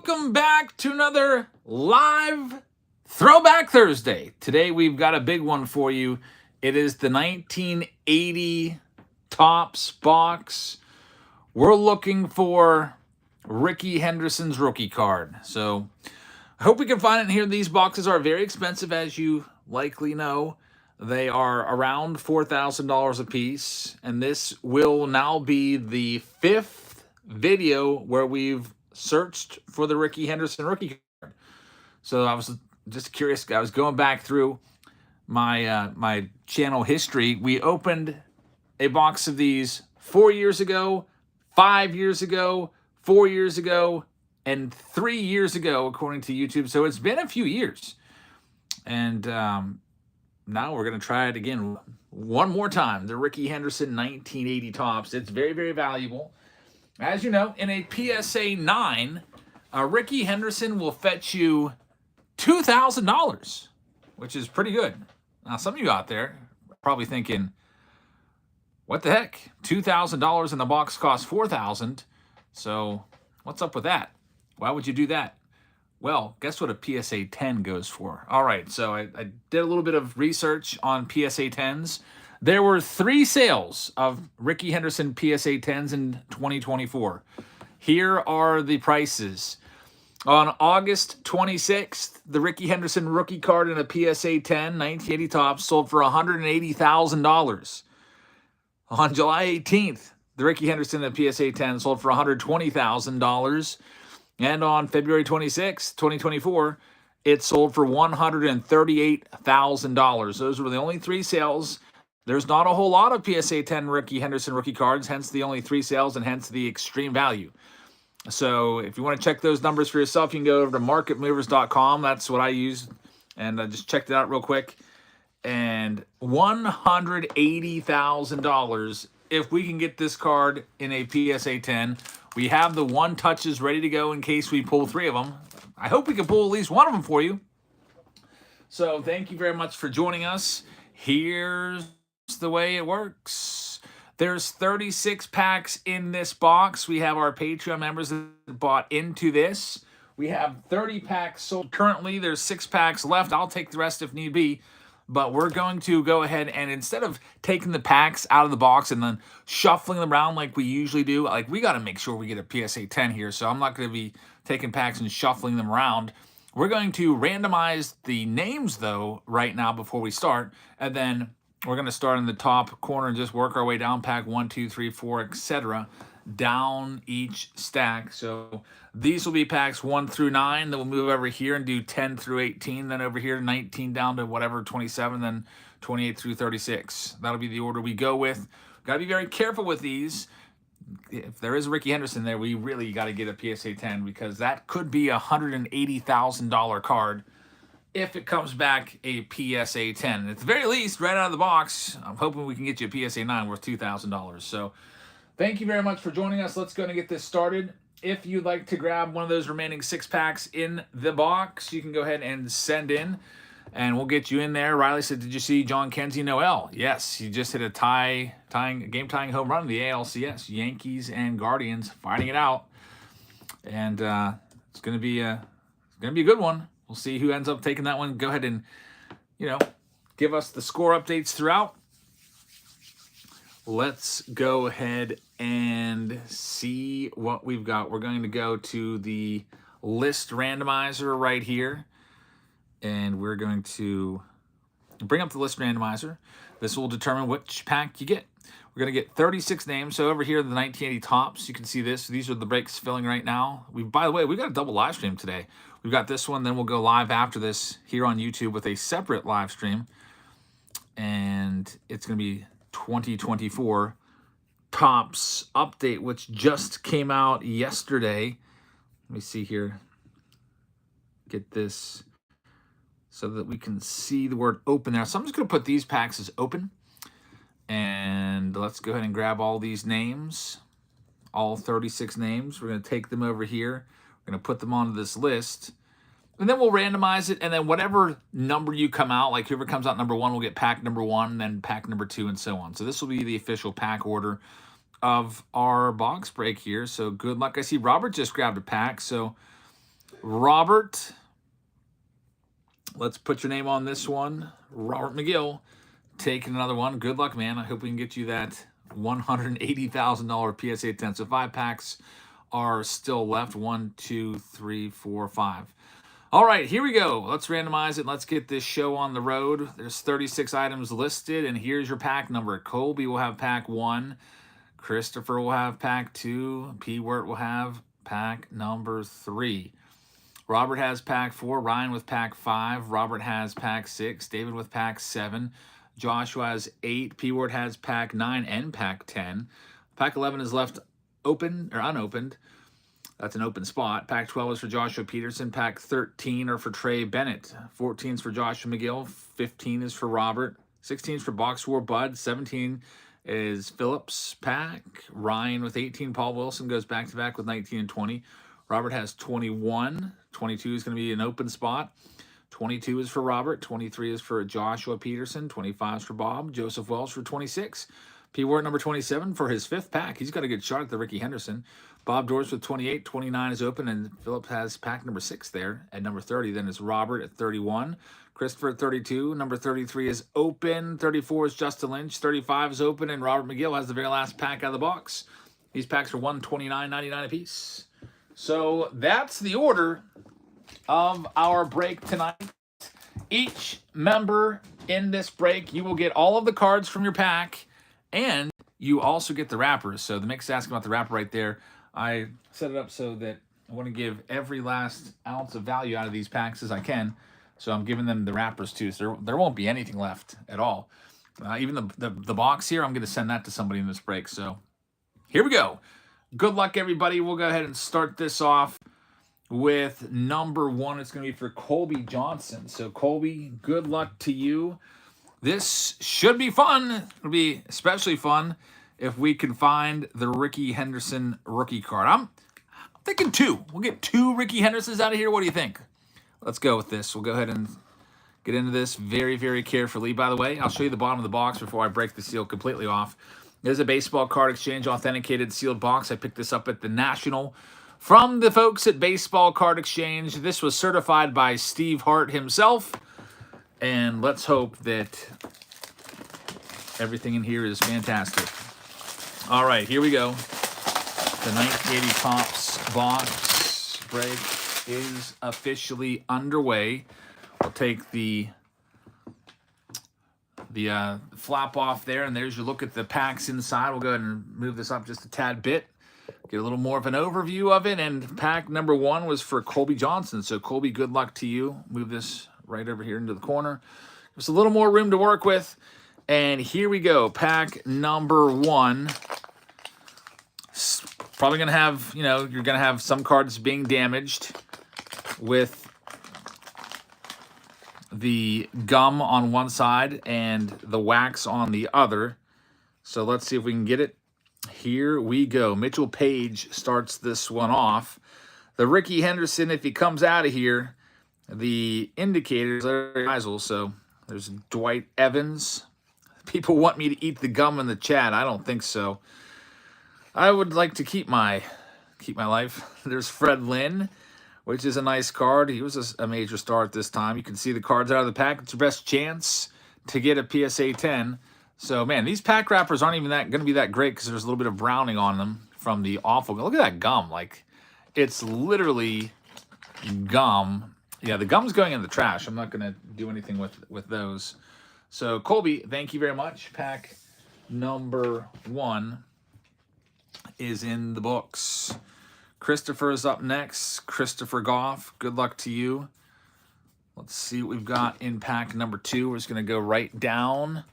Welcome back to another live Throwback Thursday. Today we've got a big one for you. It is the 1980 Topps box. We're looking for Rickey Henderson's rookie card. So I hope we can find it in here. These boxes are very expensive, as you likely know. They are around $4,000 a piece, and this will now be the fifth video where we've searched for the Rickey Henderson rookie card. So I was just curious. I was going back through my my channel history. We opened a box of these 4 years ago, 5 years ago, 4 years ago, and 3 years ago, according to YouTube. So it's been a few years. And now we're going to try it again one more time. The Rickey Henderson 1980 Topps. It's very, very valuable. As you know, in a PSA 9, Rickey Henderson will fetch you $2,000, which is pretty good. Now, some of you out there are probably thinking, what the heck? $2,000 and the box costs $4,000. So what's up with that? Why would you do that? Well, guess what a PSA 10 goes for? All right, so I did a little bit of research on PSA 10s. There were 3 sales of Rickey Henderson PSA 10s in 2024. Here are the prices. On August 26th, the Rickey Henderson rookie card in a PSA 10 1980 Topps sold for $180,000. On July 18th, the Rickey Henderson in a PSA 10 sold for $120,000. And on February 26th, 2024, it sold for $138,000. Those were the only 3 sales. There's not a whole lot of PSA 10 Rickey Henderson rookie cards, hence the only 3 sales and hence the extreme value. So if you want to check those numbers for yourself, you can go over to marketmovers.com. That's what I use. And I just checked it out real quick. And $180,000 if we can get this card in a PSA 10. We have the one touches ready to go in case we pull 3 of them. I hope we can pull at least one of them for you. So thank you very much for joining us. Here's the way it works. There's 36 packs in this box. We have our Patreon members that bought into this. We have 30 packs sold currently. There's 6 packs left. I'll take the rest if need be. But we're going to go ahead and instead of taking the packs out of the box and then shuffling them around like we usually do, like we got to make sure we get a PSA 10 here. So I'm not going to be taking packs and shuffling them around. We're going to randomize the names though right now before we start. And then we're going to start in the top corner and just work our way down pack 1, 2, 3, 4, etc. down each stack. So these will be packs 1 through 9. Then we'll move over here and do 10 through 18. Then over here 19 down to whatever 27. Then 28 through 36. That'll be the order we go with. Got to be very careful with these. If there is a Rickey Henderson there, we really got to get a PSA 10 because that could be a $180,000 card if it comes back a PSA 10. At the very least, right out of the box, I'm hoping we can get you a PSA 9 worth $2,000. So thank you very much for joining us. Let's go and get this started. If you'd like to grab one of those remaining 6 packs in the box, you can go ahead and send in, and we'll get you in there. Riley said, did you see John Kenzie Noel? Yes, he just hit a game-tying home run in the ALCS. Yankees and Guardians fighting it out. And it's going to be a good one. We'll see who ends up taking that one. Go ahead and, give us the score updates throughout. Let's go ahead and see what we've got. We're going to go to the list randomizer right here. And we're going to bring up the list randomizer. This will determine which pack you get. We're going to get 36 names. So over here, the 1980 Topps, you can see this. These are the breaks filling right now. By the way, we got a double live stream today. We've got this one, then we'll go live after this here on YouTube with a separate live stream. And it's going to be 2024 Topps update, which just came out yesterday. Let me see here. Get this so that we can see the word open there. So I'm just going to put these packs as open. And let's go ahead and grab all these names, all 36 names. We're going to take them over here. We're going to put them onto this list. And then we'll randomize it. And then whatever number you come out, like whoever comes out number 1 will get pack number 1, then pack number 2, and so on. So this will be the official pack order of our box break here. So good luck. I see Robert just grabbed a pack. So Robert, let's put your name on this one. Robert McGill, taking another one. Good luck, man. I hope we can get you that $180,000 PSA 10. So 5 packs are still left. 1, 2, 3, 4, 5. All right, here we go. Let's randomize it. Let's get this show on the road. There's 36 items listed, and here's your pack number. Colby will have pack 1. Christopher will have pack 2. P. Wirt will have pack number 3. Robert has pack 4. Ryan with pack 5. Robert has pack 6. David with pack 7. Joshua has 8. P. Wirt has pack 9 and pack 10. Pack 11 is left open or unopened. That's an open spot. Pack 12 is for Joshua Peterson. Pack 13 are for Trey Bennett. 14 is for Joshua McGill. 15 is for Robert. 16 is for Box War Bud. 17 is Phillips' pack. Ryan with 18. Paul Wilson goes back-to-back with 19 and 20. Robert has 21. 22 is going to be an open spot. 22 is for Robert. 23 is for Joshua Peterson. 25 is for Bob. Joseph Wells for 26. P. Wirt number 27 for his 5th pack. He's got a good shot at the Ricky Henderson. Bob Doors with 28. 29 is open, and Phillips has pack number 6 there at number 30. Then it's Robert at 31. Christopher at 32. Number 33 is open. 34 is Justin Lynch. 35 is open, and Robert McGill has the very last pack out of the box. These packs are $129.99 a piece. So that's the order of our break tonight. Each member in this break, you will get all of the cards from your pack, and you also get the wrappers. So the Mick's asking about the wrapper right there. I set it up so that I want to give every last ounce of value out of these packs as I can. So I'm giving them the wrappers too. So there won't be anything left at all. Even the box here, I'm going to send that to somebody in this break. So here we go. Good luck, everybody. We'll go ahead and start this off with number 1. It's going to be for Colby Johnson. So Colby, good luck to you. This should be fun. It'll be especially fun if we can find the Ricky Henderson rookie card. I'm thinking 2. We'll get 2 Ricky Hendersons out of here. What do you think? Let's go with this. We'll go ahead and get into this very, very carefully. By the way, I'll show you the bottom of the box before I break the seal completely off. There's a baseball card exchange authenticated sealed box. I picked this up at the National from the folks at Baseball Card Exchange. This was certified by Steve Hart himself. And let's hope that everything in here is fantastic. All right, here we go. The 1980 Topps box break is officially underway. We'll take the flap off there, and there's your look at the packs inside. We'll go ahead and move this up just a tad bit, get a little more of an overview of it. And pack number 1 was for Colby Johnson. So Colby, good luck to you. Move this right over here into the corner. Just a little more room to work with. And here we go. Pack number 1. Probably going to have, you're going to have some cards being damaged with the gum on one side and the wax on the other. So let's see if we can get it. Here we go. Mitchell Page starts this one off. The Ricky Henderson, if he comes out of here, the indicators are Eisel. So there's Dwight Evans. People want me to eat the gum in the chat. I don't think so. I would like to keep my life. There's Fred Lynn, which is a nice card. He was a major star at this time. You can see the cards out of the pack. It's your best chance to get a PSA 10. So, man, these pack wrappers aren't even going to be that great because there's a little bit of browning on them from the awful. Look at that gum. Like, it's literally gum. Yeah, the gum's going in the trash. I'm not going to do anything with those. So, Colby, thank you very much. Pack number 1 is in the books. Christopher is up next. Christopher Goff, good luck to you. Let's see what we've got in pack number 2. We're just going to go right down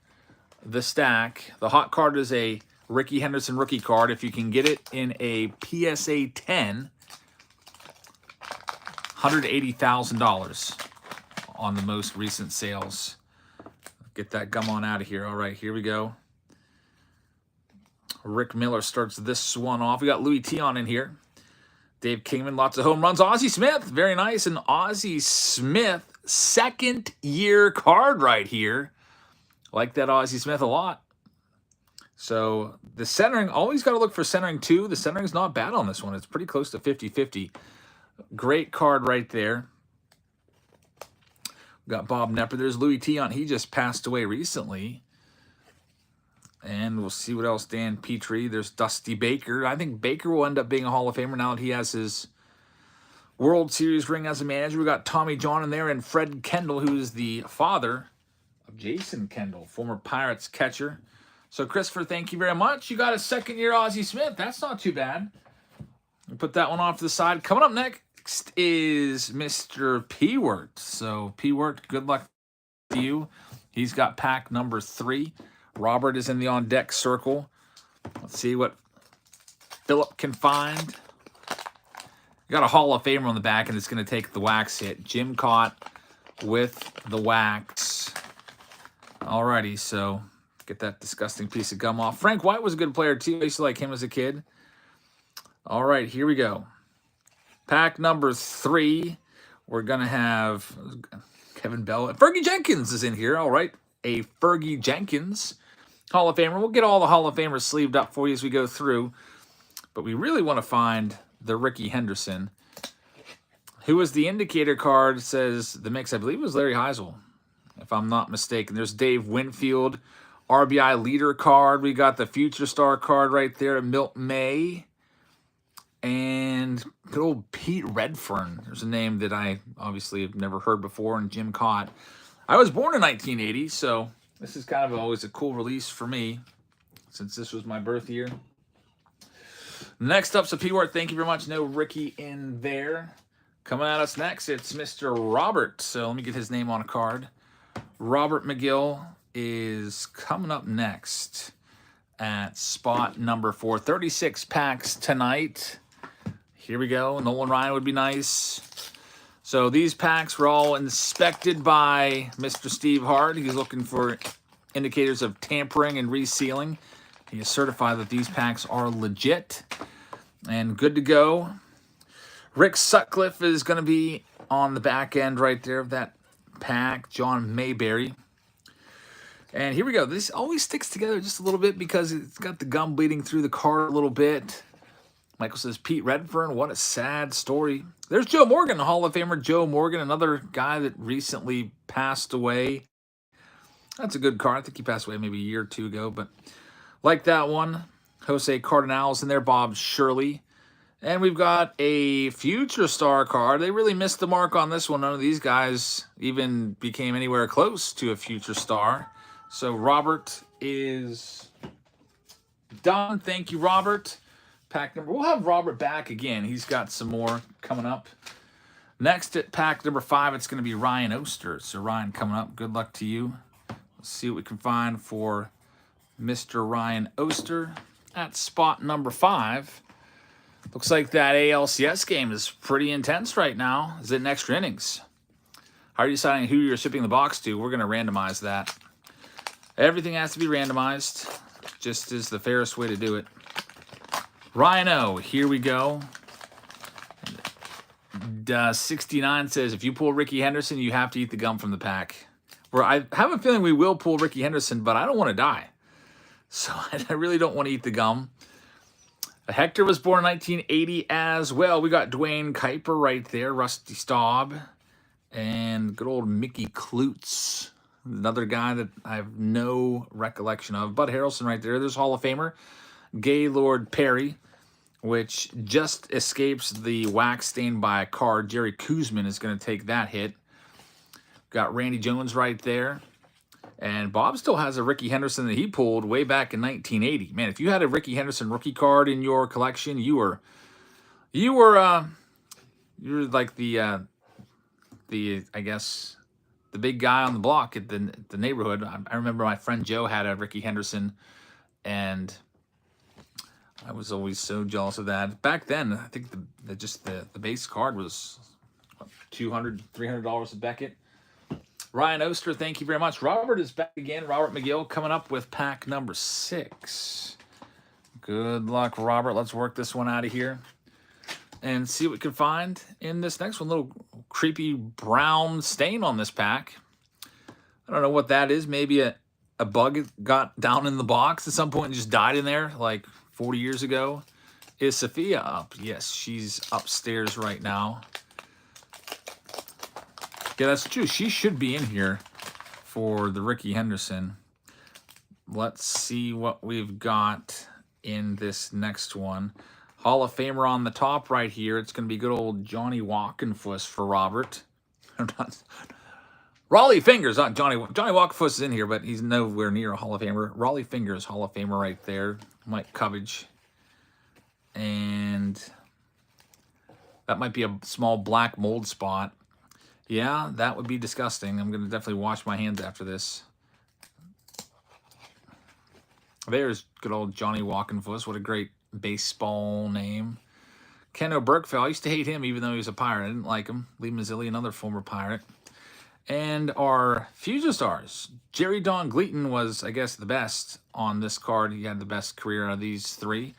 the stack. The hot card is a Ricky Henderson rookie card. If you can get it in a PSA 10, $180,000 on the most recent sales. Get that gum on out of here. All right, here we go. Rick Miller starts this one off. We got Louis Tion in here. Dave Kingman, lots of home runs. Ozzie Smith, very nice. And Ozzie Smith, 2nd year card right here. Like that Ozzie Smith a lot. So the centering, always got to look for centering too. The centering's not bad on this one. It's pretty close to 50-50. Great card right there. We've got Bob Nepper. There's Louis Tion. He just passed away recently. And we'll see what else. Dan Petrie. There's Dusty Baker. I think Baker will end up being a Hall of Famer now that he has his World Series ring as a manager. We got Tommy John in there and Fred Kendall, who is the father of Jason Kendall, former Pirates catcher. So, Christopher, thank you very much. You got a second-year Ozzie Smith. That's not too bad. We'll put that one off to the side. Coming up next is Mr. P-Wort. So, P-Wort, good luck to you. He's got pack number 3. Robert is in the on-deck circle. Let's see what Philip can find. Got a Hall of Famer on the back, and it's going to take the wax hit. Jim Cott with the wax. Alrighty, so get that disgusting piece of gum off. Frank White was a good player, too. I used to like him as a kid. All right, here we go. Pack number 3. We're going to have Kevin Bell. Fergie Jenkins is in here. All right, a Fergie Jenkins Hall of Famer. We'll get all the Hall of Famers sleeved up for you as we go through. But we really want to find the Ricky Henderson, who was the indicator card, says the mix. I believe it was Larry Heisel, if I'm not mistaken. There's Dave Winfield, RBI leader card. We got the Future Star card right there, Milt May. And good old Pete Redfern. There's a name that I obviously have never heard before, and Jim Cott. I was born in 1980, so this is kind of always a cool release for me, since this was my birth year. Next up's a P-Wort. Thank you very much. No Ricky in there. Coming at us next, it's Mr. Robert. So let me get his name on a card. Robert McGill is coming up next at spot number 4. 36 packs tonight. Here we go. Nolan Ryan would be nice. So these packs were all inspected by Mr. Steve Hart. He's looking for indicators of tampering and resealing. He is certified that these packs are legit and good to go. Rick Sutcliffe is going to be on the back end right there of that pack. John Mayberry. And here we go. This always sticks together just a little bit because it's got the gum bleeding through the card a little bit. Michael says, Pete Redfern, what a sad story. There's Joe Morgan, Hall of Famer Joe Morgan, another guy that recently passed away. That's a good card. I think he passed away maybe a year or two ago, but like that one. Jose Cardinals in there, Bob Shirley. And we've got a Future Star card. They really missed the mark on this one. None of these guys even became anywhere close to a Future Star. So Robert is done. Thank you, Robert. Pack number. We'll have Robert back again. He's got some more coming up. Next at pack number 5, it's going to be Ryan Oster. So Ryan coming up. Good luck to you. Let's see what we can find for Mr. Ryan Oster at spot number 5. Looks like that ALCS game is pretty intense right now. Is it in extra innings? How are you deciding who you're shipping the box to? We're going to randomize that. Everything has to be randomized. Just is the fairest way to do it. Ryan O, here we go. 69 says, if you pull Ricky Henderson, you have to eat the gum from the pack. Where I have a feeling we will pull Ricky Henderson, but I don't want to die. So I really don't want to eat the gum. Hector was born in 1980 as well. We got Dwayne Kuiper right there, Rusty Staub, and good old Mickey Klutz, another guy that I have no recollection of. Bud Harrelson right there. There's Hall of Famer Gaylord Perry, which just escapes the wax stain by a card. Jerry Kuzman is going to take that hit. Got Randy Jones right there. And Bob still has a Ricky Henderson that he pulled way back in 1980. Man, if you had a Ricky Henderson rookie card in your collection, you were like the I guess the big guy on the block at the neighborhood. I remember my friend Joe had a Ricky Henderson, and I was always so jealous of that. Back then, I think the base card was what, $200, $300 a Beckett. Ryan Oster, thank you very much. Robert is back again. Robert McGill coming up with pack number 6. Good luck, Robert. Let's work this one out of here and see what we can find in this next one. Little creepy brown stain on this pack. I don't know what that is. Maybe a bug got down in the box at some point and just died in there like 40 years ago. Is Sophia up? Yes, she's upstairs right now. Yeah, that's true. She should be in here for the Ricky Henderson. Let's see what we've got in this next one. Hall of Famer on the top right here. It's going to be good old Johnny Walkenfuss for Robert. Raleigh Fingers, not Johnny. Johnny Walkenfuss is in here, but he's nowhere near a Hall of Famer. Raleigh Fingers, Hall of Famer right there. Mike Covage. And that might be a small black mold spot. Yeah, that would be disgusting. I'm going to definitely wash my hands after this. There's good old Johnny Walkenfuss. What a great baseball name. Ken Oberkfell. I used to hate him even though he was a Pirate. I didn't like him. Lee Mazzilli, another former Pirate. And our Future Stars. Jerry Don Gleaton was, I guess, the best on this card. He had the best career out of these three.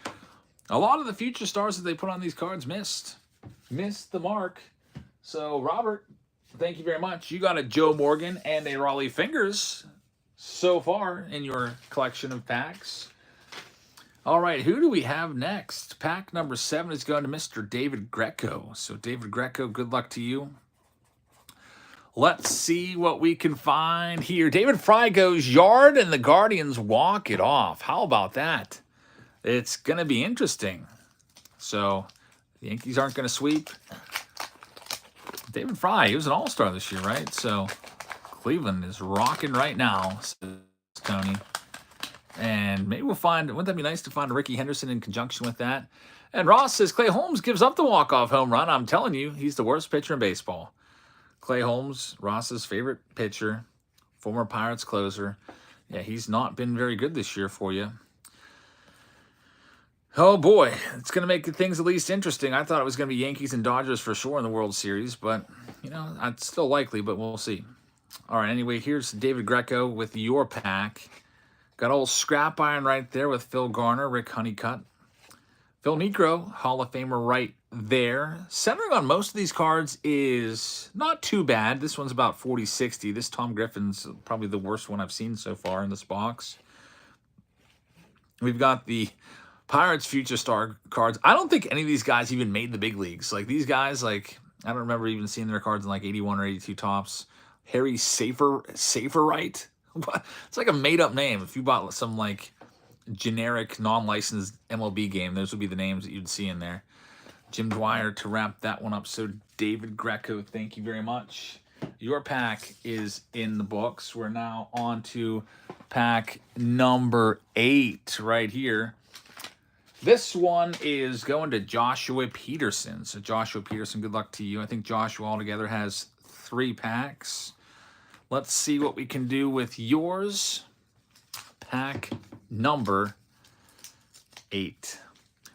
A lot of the Future Stars that they put on these cards missed the mark. So, Robert, thank you very much. You got a Joe Morgan and a Raleigh Fingers so far in your collection of packs. All right, who do we have next? Pack number 7 is going to Mr. David Greco. So, David Greco, good luck to you. Let's see what we can find here. David Fry goes yard and the Guardians walk it off. How about that? It's going to be interesting. So, the Yankees aren't going to sweep. David Fry, he was an all-star this year, right? So, Cleveland is rocking right now, says Tony. And maybe we'll find, wouldn't that be nice to find a Ricky Henderson in conjunction with that? And Ross says, Clay Holmes gives up the walk-off home run. I'm telling you, he's the worst pitcher in baseball. Clay Holmes, Ross's favorite pitcher, former Pirates closer. Yeah, he's not been very good this year for you. Oh, boy. It's going to make things at least interesting. I thought it was going to be Yankees and Dodgers for sure in the World Series, but, you know, it's still likely, but we'll see. All right, anyway, here's David Greco with your pack. Got old Scrap Iron right there with Phil Garner, Rick Honeycutt. Phil Niekro, Hall of Famer right there. Centering on most of these cards is not too bad. This one's about 40-60. This Tom Griffin's probably the worst one I've seen so far in this box. We've got the Pirates Future Star cards. I don't think any of these guys even made the big leagues. Like, these guys, like, I don't remember even seeing their cards in, like, 81 or 82 tops. Harry Saferite? What? It's like a made-up name. If you bought some, like, generic, non-licensed MLB game, those would be the names that you'd see in there. Jim Dwyer to wrap that one up. So, David Greco, thank you very much. Your pack is in the books. We're now on to pack number 8 right here. This one is going to Joshua Peterson. So, Joshua Peterson, good luck to you. I think Joshua altogether has 3 packs. Let's see what we can do with yours. Pack number 8.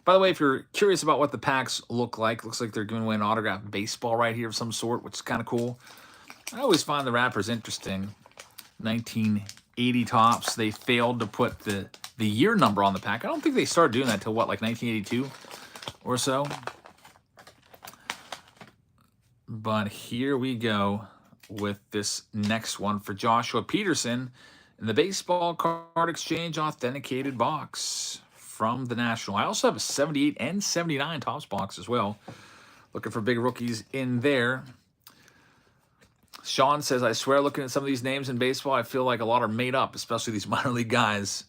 By the way, if you're curious about what the packs look like, looks like they're giving away an autographed baseball right here of some sort, which is kind of cool. I always find the wrappers interesting. 1980 tops. They failed to put the year number on the pack. I don't think they started doing that until, what, like 1982 or so? But here we go with this next one for Joshua Peterson in the Baseball Card Exchange Authenticated box from the National. I also have a 78 and 79 Topps box as well. Looking for big rookies in there. Sean says, I swear looking at some of these names in baseball, I feel like a lot are made up, especially these minor league guys.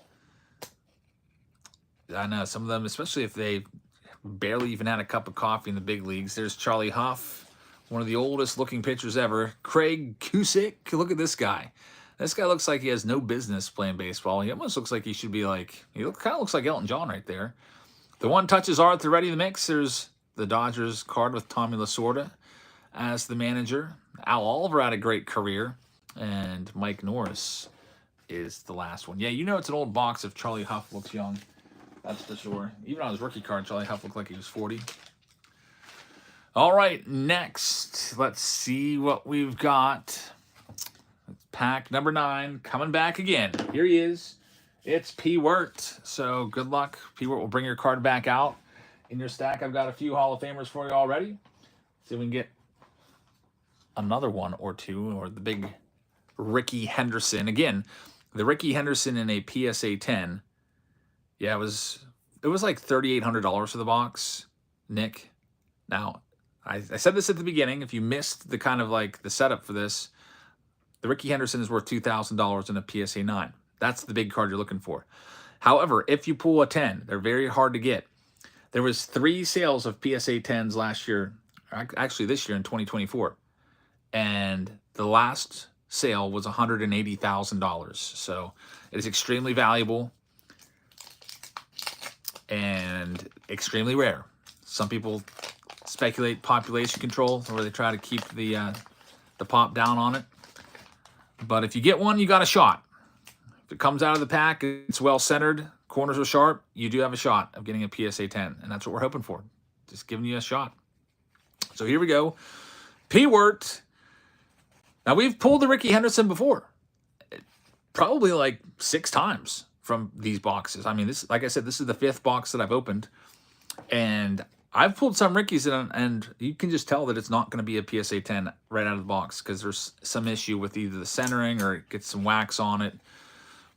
I know, some of them, especially if they barely even had a cup of coffee in the big leagues. There's Charlie Huff, one of the oldest looking pitchers ever. Craig Cusick, look at this guy. This guy looks like he has no business playing baseball. He almost looks like he should be like, kind of looks like Elton John right there. The one touches are at the ready to mix. There's the Dodgers card with Tommy Lasorda as the manager. Al Oliver had a great career. And Mike Norris is the last one. Yeah, you know it's an old box if Charlie Huff looks young. That's for sure. Even on his rookie card, Charlie Huff looked like he was 40. All right, next, let's see what we've got. Pack number 9, coming back again. Here he is. It's P. Wirt. So good luck. P. Wirt will bring your card back out in your stack. I've got a few Hall of Famers for you already. See if we can get another one or two, or the big Ricky Henderson. Again, the Ricky Henderson in a PSA 10. Yeah, it was it was like $3,800 for the box, Nick. Now, I said this at the beginning. If you missed the kind of like the setup for this, the Ricky Henderson is worth $2,000 in a PSA 9. That's the big card you're looking for. However, if you pull a 10, they're very hard to get. There was 3 sales of PSA 10s last year, actually this year in 2024. And the last sale was $180,000. So it is extremely valuable and extremely rare. Some people speculate population control, where they try to keep the pop down on it. But if you get one, you got a shot. If it comes out of the pack, it's well centered, corners are sharp, you do have a shot of getting a PSA 10. And that's what we're hoping for. Just giving you a shot. So here we go. P-Wort. Now, we've pulled the Ricky Henderson before. Probably like 6 times from these boxes. I mean, this, like I said, this is the 5th box that I've opened. And I've pulled some Rickies, and you can just tell that it's not going to be a PSA 10 right out of the box because there's some issue with either the centering or it gets some wax on it,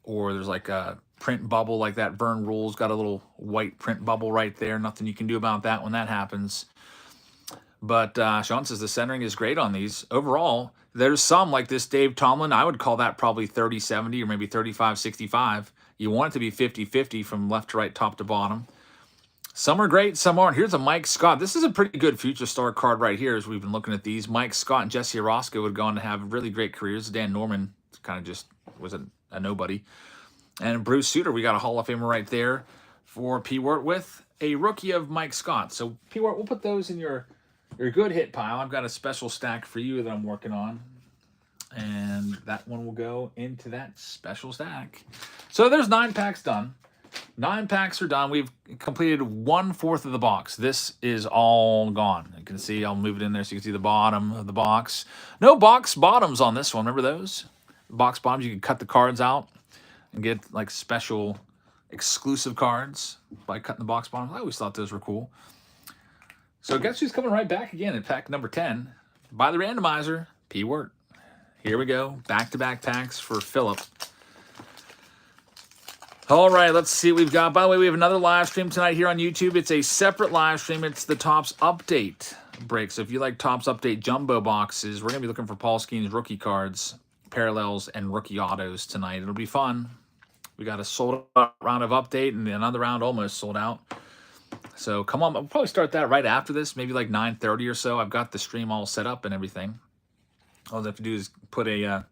or there's like a print bubble like that. Burn Rules got a little white print bubble right there. Nothing you can do about that when that happens. But Sean says the centering is great on these. Overall, there's some like this Dave Tomlin. I would call that probably 30-70 or maybe 35-65. You want it to be 50-50 from left to right, top to bottom. Some are great, some aren't. Here's a Mike Scott. This is a pretty good future star card right here as we've been looking at these. Mike Scott and Jesse Orosco would go on to have really great careers. Dan Norman kind of just was a nobody. And Bruce Sutter, we got a Hall of Famer right there for P-Wort with a rookie of Mike Scott. So P-Wort, we'll put those in your good hit pile. I've got a special stack for you that I'm working on. And that one will go into that special stack. So there's 9 packs done. 9 packs are done. We've completed 1/4 of the box. This is all gone. You can see, I'll move it in there so you can see the bottom of the box. No box bottoms on this one. Remember those? Box bottoms, you can cut the cards out and get like special exclusive cards by cutting the box bottoms. I always thought those were cool. So guess who's coming right back again in pack number 10 by the randomizer, P-Wort. Here we go. Back-to-back packs for Philip. All right, let's see what we've got. By the way, we have another live stream tonight here on YouTube. It's a separate live stream. It's the Topps Update break. So if you like Topps Update jumbo boxes, we're going to be looking for Paul Skeens rookie cards, parallels, and rookie autos tonight. It'll be fun. We got a sold-out round of Update and another round almost sold out. So come on. I'll probably start that right after this, maybe like 9:30 or so. I've got the stream all set up and everything. All I have to do is put a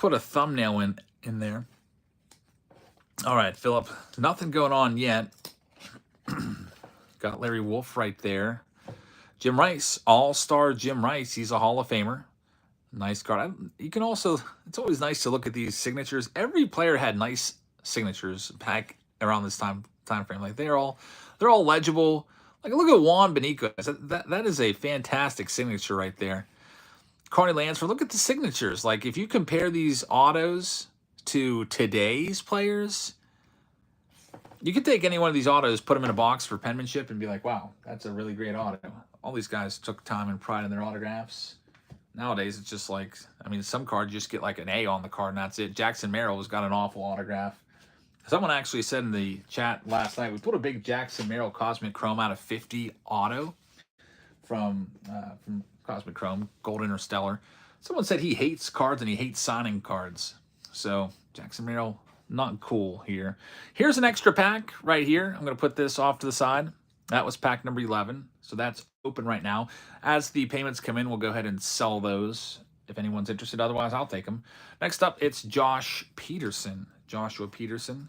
thumbnail in there. All right, Philip, nothing going on yet. Got Larry Wolf right there. Jim Rice, all-star Jim Rice. He's a Hall of Famer. Nice card. You can also, it's always nice to look at these signatures. Every player had nice signatures back around this time frame. Like they're all legible. Like look at Juan Benitez. That is a fantastic signature right there. Carney Lansford, look at the signatures. Like if you compare these autos to today's players, you could take any one of these autos, put them in a box for penmanship, and be like, wow, that's a really great auto. All these guys took time and pride in their autographs. Nowadays, it's just like, I mean, some cards you just get like an A on the card, and that's it. Jackson Merrill has got an awful autograph. Someone actually said in the chat last night, we put a big Jackson Merrill Cosmic Chrome out of 50 auto from Cosmic Chrome, Gold Interstellar. Someone said he hates cards and he hates signing cards. So Jackson Merrill, not cool here. Here's an extra pack right here. I'm going to put this off to the side. That was pack number 11. So that's open right now. As the payments come in, we'll go ahead and sell those if anyone's interested. Otherwise, I'll take them. Next up, it's Josh Peterson. Joshua Peterson.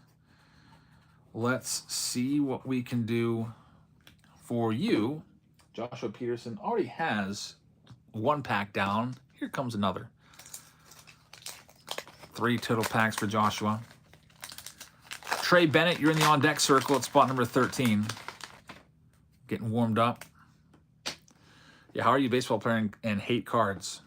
Let's see what we can do for you. Joshua Peterson already has 1 pack down. Here comes another. 3 total packs for Joshua. Trey Bennett, you're in the on-deck circle at spot number 13. Getting warmed up. Yeah, how are you, baseball player, and hate cards?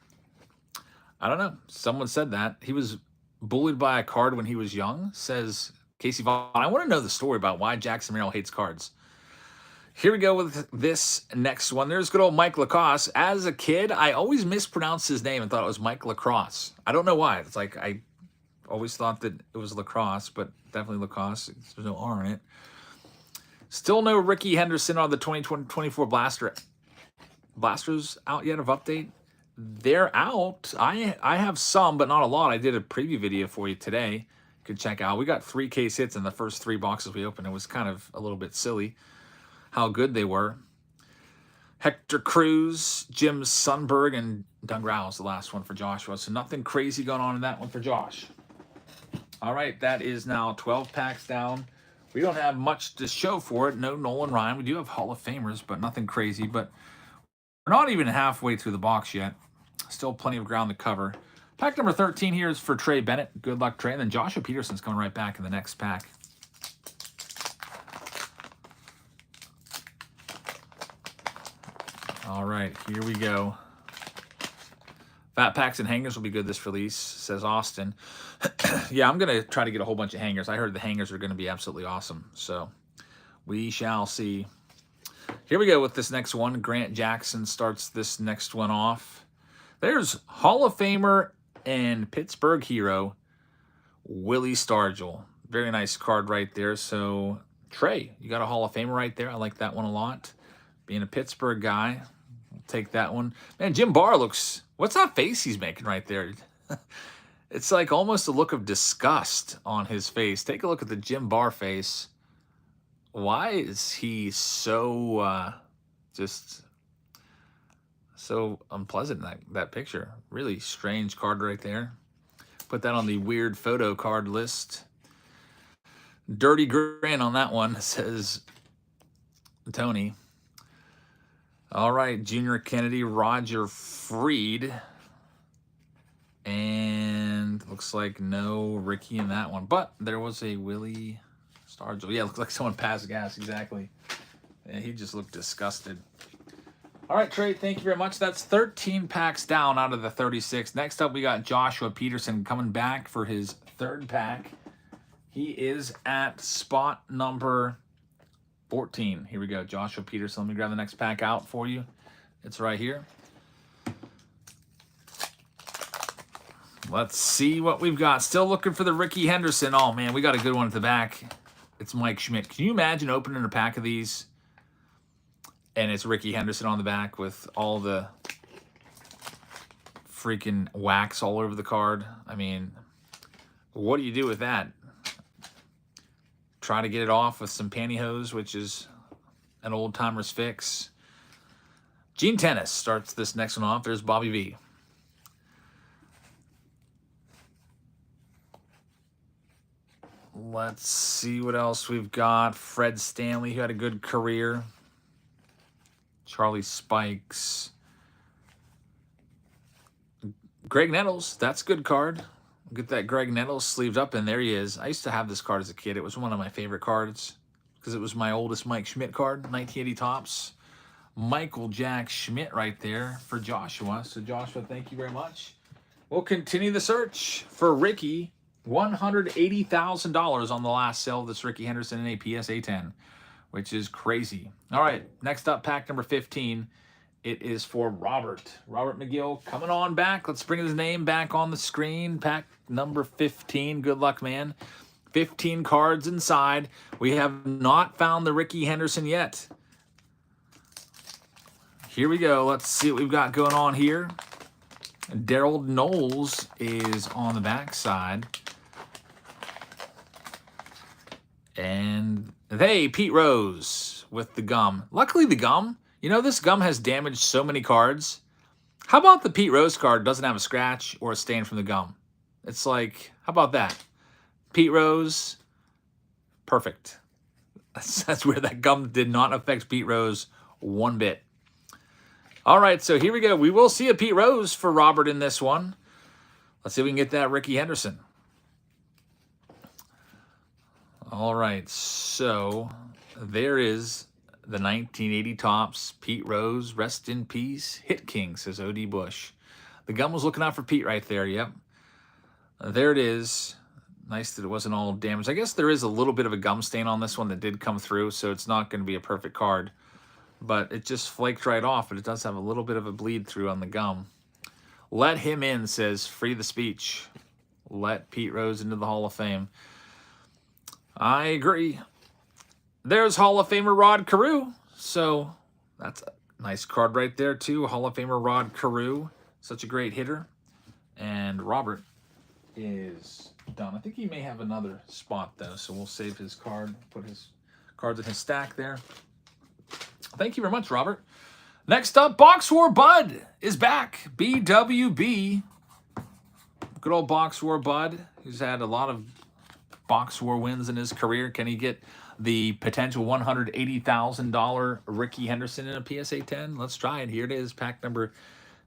I don't know. Someone said that. He was bullied by a card when he was young, says Casey Vaughn. I want to know the story about why Jackson Merrill hates cards. Here we go with this next one. There's good old Mike Lacoste. As a kid, I always mispronounced his name and thought it was Mike Lacrosse. I don't know why. It's like I always thought that it was Lacrosse, but definitely Lacoste. There's no R in it. Still no Ricky Henderson on the 2024 Blasters out yet of update. They're out. I have some, but not a lot. I did a preview video for you today. You could check out. We got 3 case hits in the first 3 boxes we opened. It was kind of a little bit silly how good they were. Hector Cruz, Jim Sundberg, and Doug Rouse, the last one for Joshua. So nothing crazy going on in that one for Josh. All right, that is now 12 packs down. We don't have much to show for it. No Nolan Ryan. We do have Hall of Famers, but nothing crazy. But we're not even halfway through the box yet. Still plenty of ground to cover. Pack number 13 here is for Trey Bennett. Good luck, Trey. And then Joshua Peterson's coming right back in the next pack. All right, here we go. Fat packs and hangers will be good this release, says Austin. Yeah, I'm going to try to get a whole bunch of hangers. I heard the hangers are going to be absolutely awesome. So we shall see. Here we go with this next one. Grant Jackson starts this next one off. There's Hall of Famer and Pittsburgh hero, Willie Stargell. Very nice card right there. So, Trey, you got a Hall of Famer right there. I like that one a lot. Being a Pittsburgh guy, I'll take that one. Man, Jim Barr looks... What's that face he's making right there? It's like almost a look of disgust on his face. Take a look at the Jim Barr face. Why is he so just so unpleasant in that picture? Really strange card right there. Put that on the weird photo card list. Dirty grin on that one, says Tony. All right, Junior Kennedy, Roger Freed. And looks like no Ricky in that one. But there was a Willie Stargell. Yeah, looks like someone passed gas, exactly. Yeah, he just looked disgusted. All right, Trey, thank you very much. That's 13 packs down out of the 36. Next up, we got Joshua Peterson coming back for his 3rd pack. He is at spot number 14. Here we go, Joshua Peterson. Let me grab the next pack out for you. It's right here. Let's see what we've got. Still looking for the Ricky Henderson. Oh, man, we got a good one at the back. It's Mike Schmidt. Can you imagine opening a pack of these and it's Ricky Henderson on the back with all the freaking wax all over the card? I mean, what do you do with that? Try to get it off with some pantyhose, which is an old-timer's fix. Gene Tennis starts this next one off. There's Bobby V. Let's see what else we've got. Fred Stanley, who had a good career. Charlie Spikes. Greg Nettles, that's a good card. Get that Greg Nettles sleeved up, and there he is. I used to have this card as a kid. It was one of my favorite cards because it was my oldest Mike Schmidt card, 1980 Topps. Michael Jack Schmidt right there for Joshua. So, Joshua, thank you very much. We'll continue the search for Ricky. $180,000 on the last sale of this Ricky Henderson in a PSA 10, which is crazy. All right, next up, pack number 15. It is for Robert. Robert McGill coming on back. Let's bring his name back on the screen. Pack number 15. Good luck, man. 15 cards inside. We have not found the Ricky Henderson yet. Here we go. Let's see what we've got going on here. Daryl Knowles is on the back side. And Pete Rose with the gum. Luckily, the gum, you know, this gum has damaged so many cards. How about the Pete Rose card doesn't have a scratch or a stain from the gum? It's like, how about that? Pete Rose, perfect. That's where that gum did not affect Pete Rose one bit. All right, so here we go. We will see a Pete Rose for Robert in this one. Let's see if we can get that Ricky Henderson. All right, so there is the 1980 Topps Pete Rose. Rest in peace. Hit King, says O.D. Bush. The gum was looking out for Pete right there, yep. There it is. Nice that it wasn't all damaged. I guess there is a little bit of a gum stain on this one that did come through, so it's not going to be a perfect card. But it just flaked right off, but it does have a little bit of a bleed through on the gum. Let him in, says Free the Speech. Let Pete Rose into the Hall of Fame. I agree. there's Hall of Famer Rod Carew. So that's a nice card right there, too. Hall of Famer Rod Carew. Such a great hitter. And Robert is done. I think he may have another spot, though. So we'll save his card, put his cards in his stack there. Thank you very much, Robert. Next up, Box War Bud is back. BWB. Good old Box War Bud, who's had a lot of Box War wins in his career. Can he get the potential $180,000 Ricky Henderson in a PSA 10? Let's try it. Here it is, pack number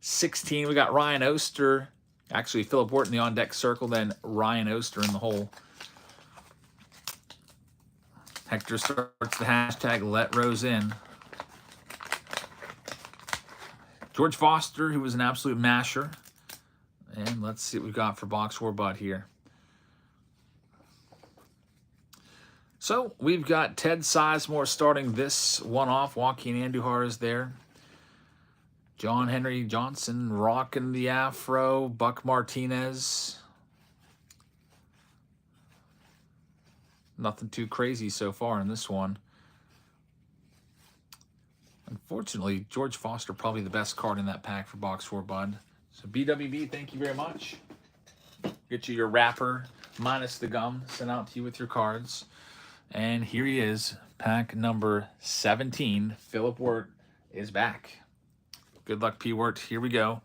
16. We got Ryan Oster. Actually, Philip Wharton in the on-deck circle, then Ryan Oster in the hole. Hector starts the hashtag Let Rose In. George Foster, who was an absolute masher. And let's see what we've got for Box War Bud here. So we've got Ted Sizemore starting this one off. Joaquin Andujar is there. John Henry Johnson rocking the afro. Buck Martinez. Nothing too crazy so far in this one. Unfortunately, George Foster probably the best card in that pack for Box War Bud. So BWB, thank you very much. Get you your wrapper minus the gum sent out to you with your cards. And here he is, pack number 17. Philip Wirt is back. Good luck, P. Wirt. Here we go.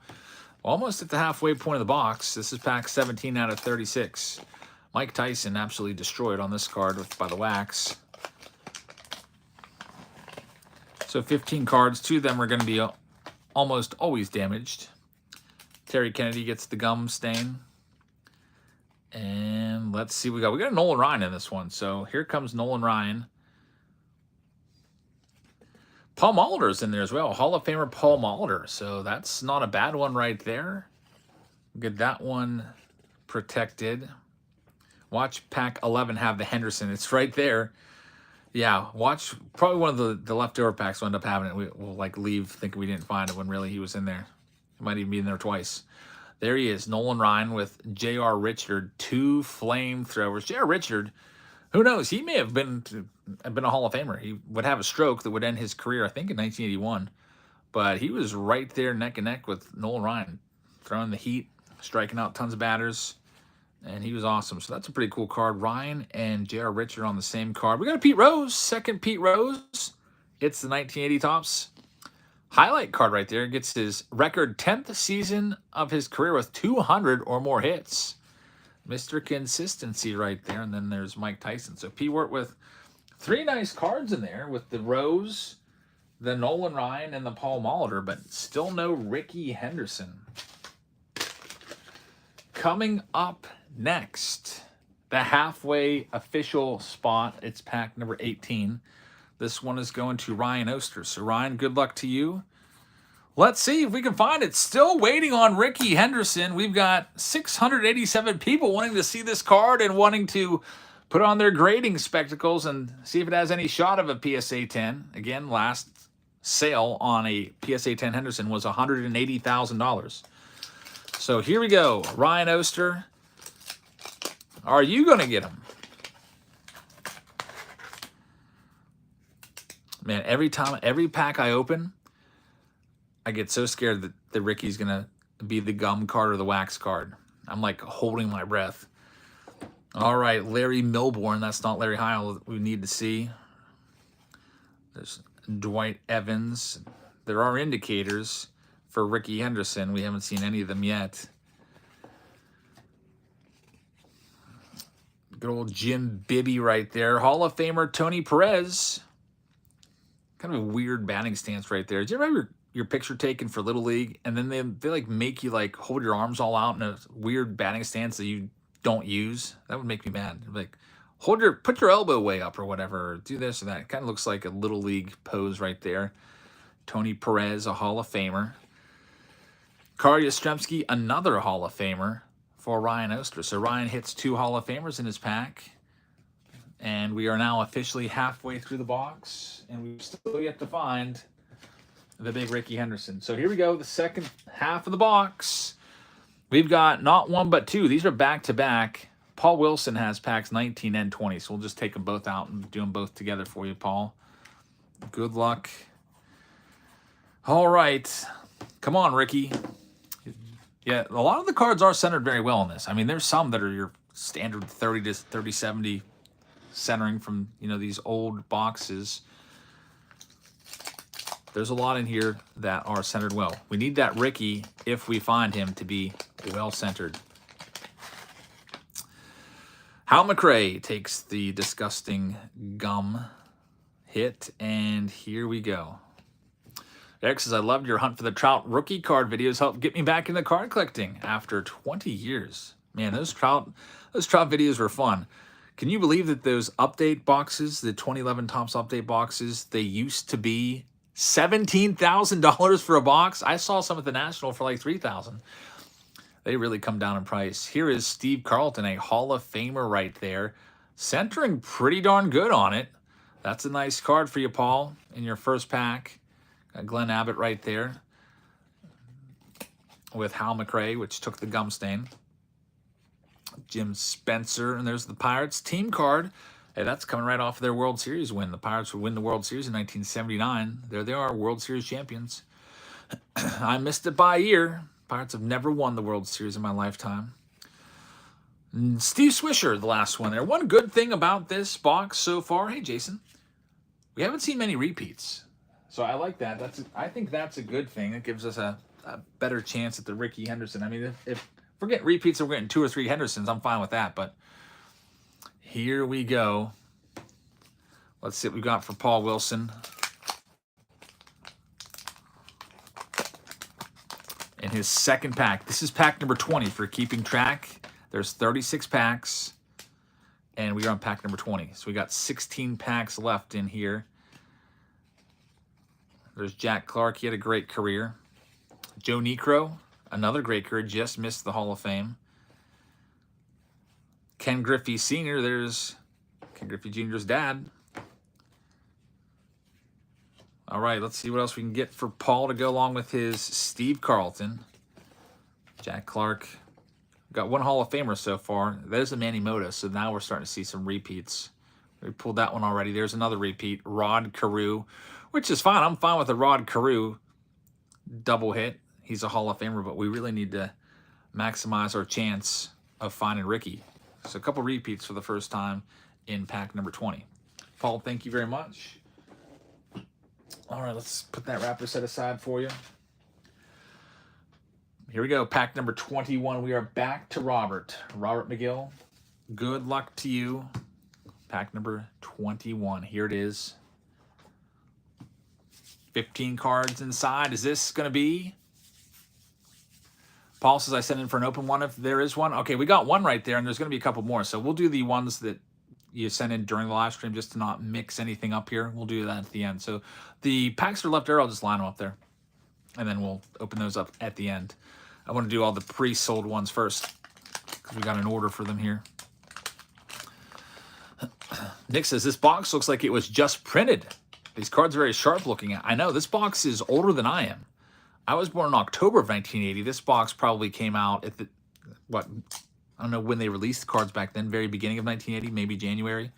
Almost at the halfway point of the box. This is pack 17 out of 36. Mike Tyson absolutely destroyed on this card by the wax. So 15 cards, 2 of them are going to be almost always damaged. Terry Kennedy gets the gum stain. And let's see what we got. We got a Nolan Ryan in this one. So here comes Nolan Ryan. Paul Molitor's in there as well. Hall of Famer Paul Molitor. So that's not a bad one right there. Get that one protected. Watch pack 11 have the Henderson. It's right there. Yeah, watch. Probably one of the leftover packs will end up having it. We'll like leave thinking we didn't find it when really he was in there. He might even be in there twice. There he is, Nolan Ryan with J.R. Richard, 2 flamethrowers. J.R. Richard, who knows? He may have been a Hall of Famer. He would have a stroke that would end his career, I think, in 1981. But he was right there neck and neck with Nolan Ryan, throwing the heat, striking out tons of batters. And he was awesome. So that's a pretty cool card. Ryan and J.R. Richard on the same card. We got a Pete Rose, second Pete Rose. It's the 1980 Topps highlight card right there. Gets his record 10th season of his career with 200 or more hits. Mr. Consistency right there. And then there's Mike Tyson. So P. Wirt with 3 nice cards in there with the Rose, the Nolan Ryan, and the Paul Molitor, but still no Ricky Henderson. Coming up next, the halfway official spot. It's pack number 18. This one is going to Ryan Oster. So, Ryan, good luck to you. Let's see if we can find it. Still waiting on Ricky Henderson. We've got 687 people wanting to see this card and wanting to put on their grading spectacles and see if it has any shot of a PSA 10. Again, last sale on a PSA 10 Henderson was $180,000. So here we go. Ryan Oster. Are you going to get him? Man, every pack I open, I get so scared that the Ricky's going to be the gum card or the wax card. I'm like holding my breath. All right, Larry Milbourne. That's not Larry Heil that we need to see. There's Dwight Evans. There are indicators for Ricky Henderson. We haven't seen any of them yet. Good old Jim Bibby right there. Hall of Famer Tony Perez. Kind of a weird batting stance right there. Do you remember your picture taken for Little League? And then they like make you like hold your arms all out in a weird batting stance that you don't use. That would make me mad. Like put your elbow way up or whatever. Or do this or that. It kind of looks like a Little League pose right there. Tony Perez, a Hall of Famer. Kari Yastrzemski, another Hall of Famer for Ryan Oster. So Ryan hits 2 Hall of Famers in his pack. And we are now officially halfway through the box. And we've still yet to find the big Ricky Henderson. So here we go, the second half of the box. We've got not 1 but 2. These are back-to-back Paul Wilson has packs 19 and 20, so we'll just take them both out and do them both together for you, Paul. Good luck. All right. Come on, Ricky. Yeah, a lot of the cards are centered very well in this. I mean, there's some that are your standard 30 to 30-70 centering from, you know, these old boxes. There's a lot in here that are centered well. We need that Ricky, if we find him, to be well centered. Hal McRae takes the disgusting gum hit, and here we go. Eric says, I loved your Hunt for the Trout rookie card videos. Helped get me back into card collecting after 20 years. Man, those trout videos were fun. Can you believe that those update boxes, the 2011 Topps update boxes, they used to be $17,000 for a box? I saw some at the National for like $3,000. They really come down in price. Here is Steve Carlton, a Hall of Famer right there, centering pretty darn good on it. That's a nice card for you, Paul, in your first pack. Got Glenn Abbott right there with Hal McRae, which took the gum stain. Jim Spencer, and there's the Pirates team card. Hey, that's coming right off of their World Series win. The Pirates would win the World Series in 1979. There they are, World Series champions. I missed it by a year. Pirates have never won the World Series in my lifetime. And Steve Swisher, the last one there. One good thing about this box so far, hey, Jason, we haven't seen many repeats. So I like that. I think that's a good thing. It gives us a better chance at the Ricky Henderson. I mean, if we're getting repeats and we're getting 2 or 3 Hendersons, I'm fine with that. But here we go. Let's see what we got for Paul Wilson. In his second pack. This is pack number 20 for keeping track. There's 36 packs. And we are on pack number 20. So we got 16 packs left in here. There's Jack Clark. He had a great career. Joe Niekro, another great career. Just missed the Hall of Fame. Ken Griffey Sr. There's Ken Griffey Jr.'s dad. All right, let's see what else we can get for Paul to go along with his Steve Carlton. Jack Clark. Got 1 Hall of Famer so far. There's a Manny Mota, so now we're starting to see some repeats. We pulled that one already. There's another repeat. Rod Carew, which is fine. I'm fine with a Rod Carew double hit. He's a Hall of Famer, but we really need to maximize our chance of finding Ricky. So a couple repeats for the first time in pack number 20. Paul, thank you very much. All right, let's put that wrapper set aside for you. Here we go, pack number 21. We are back to Robert. Robert McGill, good luck to you. Pack number 21. Here it is. 15 cards inside. Is this going to be? Paul says I sent in for an open one if there is one. Okay, we got one right there, and there's going to be a couple more. So we'll do the ones that you sent in during the live stream just to not mix anything up here. We'll do that at the end. So the packs are left there. I'll just line them up there, and then we'll open those up at the end. I want to do all the pre-sold ones first because we got an order for them here. Nick says, this box looks like it was just printed. These cards are very sharp looking. I know, this box is older than I am. I was born in October of 1980. This box probably came out at the, I don't know when they released the cards back then, very beginning of 1980, maybe January.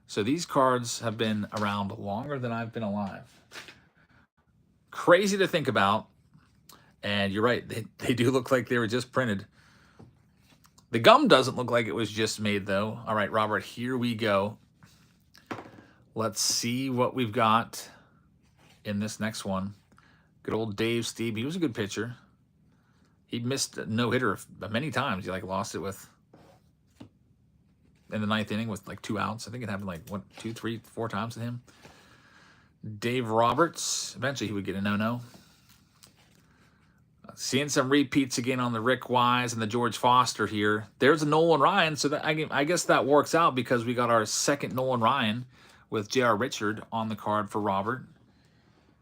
So these cards have been around longer than I've been alive. Crazy to think about. And you're right, they do look like they were just printed. The gum doesn't look like it was just made, though. All right, Robert, here we go. Let's see what we've got in this next one. Good old Dave Steve. He was a good pitcher. He missed a no-hitter many times. He, lost it in the 9th inning with, 2 outs. I think it happened, 2, 3, 4 times to him. Dave Roberts. Eventually, he would get a no-no. Seeing some repeats again on the Rick Wise and the George Foster here. There's a Nolan Ryan, so that I guess that works out because we got our second Nolan Ryan with J.R. Richard on the card for Robert.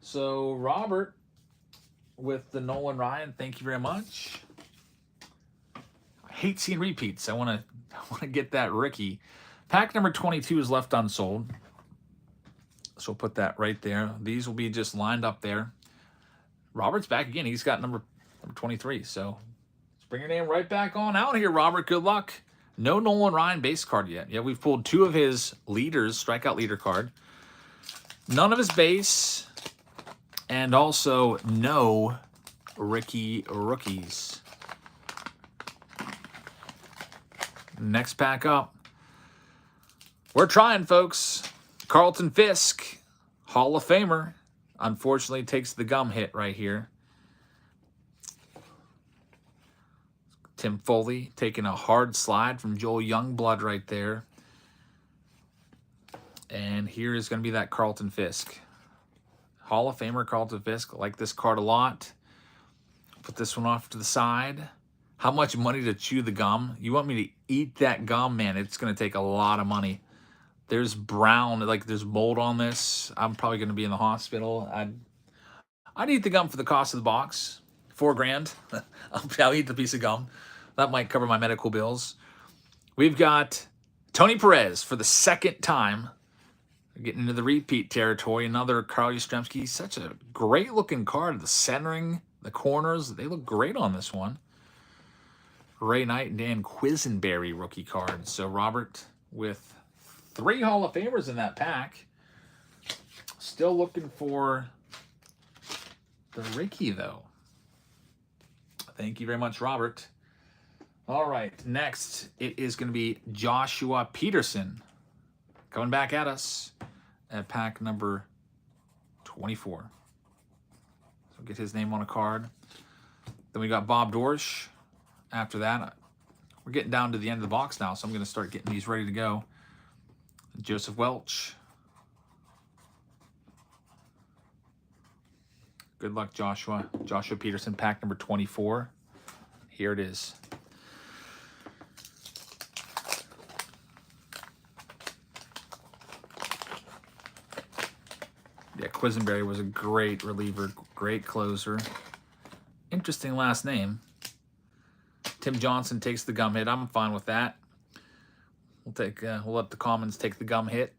So Robert with the Nolan Ryan, thank you very much. I hate seeing repeats. I want to get that Ricky. Pack number 22 is left unsold. So we'll put that right there. These will be just lined up there. Robert's back again. He's got number 23. So let's bring your name right back on out here, Robert. Good luck. No Nolan Ryan base card yet. Yeah, we've pulled 2 of his leaders, strikeout leader card. None of his base. And also no Ricky rookies. Next pack up. We're trying, folks. Carlton Fisk, Hall of Famer. Unfortunately, takes the gum hit right here. Tim Foley taking a hard slide from Joel Youngblood right there. And here is going to be that Carlton Fisk. Hall of Famer Carlton Fisk. I like this card a lot. Put this one off to the side. How much money to chew the gum? You want me to eat that gum? Man, it's going to take a lot of money. There's brown, like there's mold on this. I'm probably going to be in the hospital. I'd eat the gum for the cost of the box. $4 grand. I'll eat the piece of gum. That might cover my medical bills. We've got Tony Perez for the 2nd time. Getting into the repeat territory. Another Carl Yastrzemski. Such a great looking card. The centering, the corners, they look great on this one. Ray Knight and Dan Quisenberry rookie card. So Robert with 3 Hall of Famers in that pack. Still looking for the Ricky, though. Thank you very much, Robert. All right, next it is going to be Joshua Peterson coming back at us at pack number 24. So get his name on a card. Then we got Bob Dorsch. After that, we're getting down to the end of the box now, so I'm going to start getting these ready to go. Joseph Welch. Good luck, Joshua. Joshua Peterson, pack number 24. Here it is. Yeah, Quisenberry was a great reliever, great closer. Interesting last name. Tim Johnson takes the gum hit. I'm fine with that. We'll let the commons take the gum hit.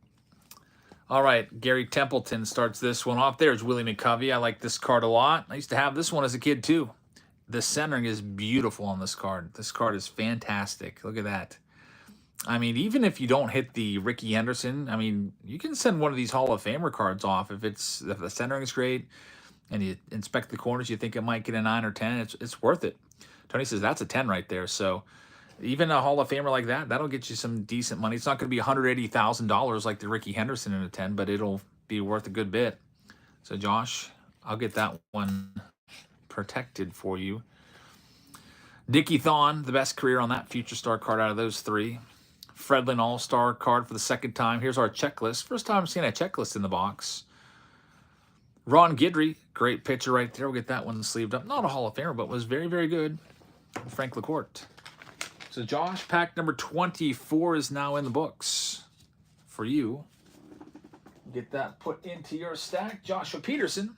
All right, Gary Templeton starts this one off. There's Willie McCovey. I like this card a lot. I used to have this one as a kid too. The centering is beautiful on this card. This card is fantastic. Look at that. I mean, even if you don't hit the Ricky Henderson, I mean, you can send one of these Hall of Famer cards off if the centering is great and you inspect the corners, you think it might get a 9 or 10. It's worth it. Tony says that's a 10 right there. So even a Hall of Famer like that, that'll get you some decent money. It's not going to be $180,000 like the Ricky Henderson in a 10, but it'll be worth a good bit. So Josh, I'll get that one protected for you. Dickie Thon, the best career on that Future Star card out of those 3. Fredlin All-Star card for the 2nd time. Here's our checklist. First time I'm seeing a checklist in the box. Ron Guidry, great pitcher right there. We'll get that one sleeved up. Not a Hall of Famer, but was very, very good. Frank LaCourte. So Josh, pack number 24 is now in the books for you. Get that put into your stack. Joshua Peterson.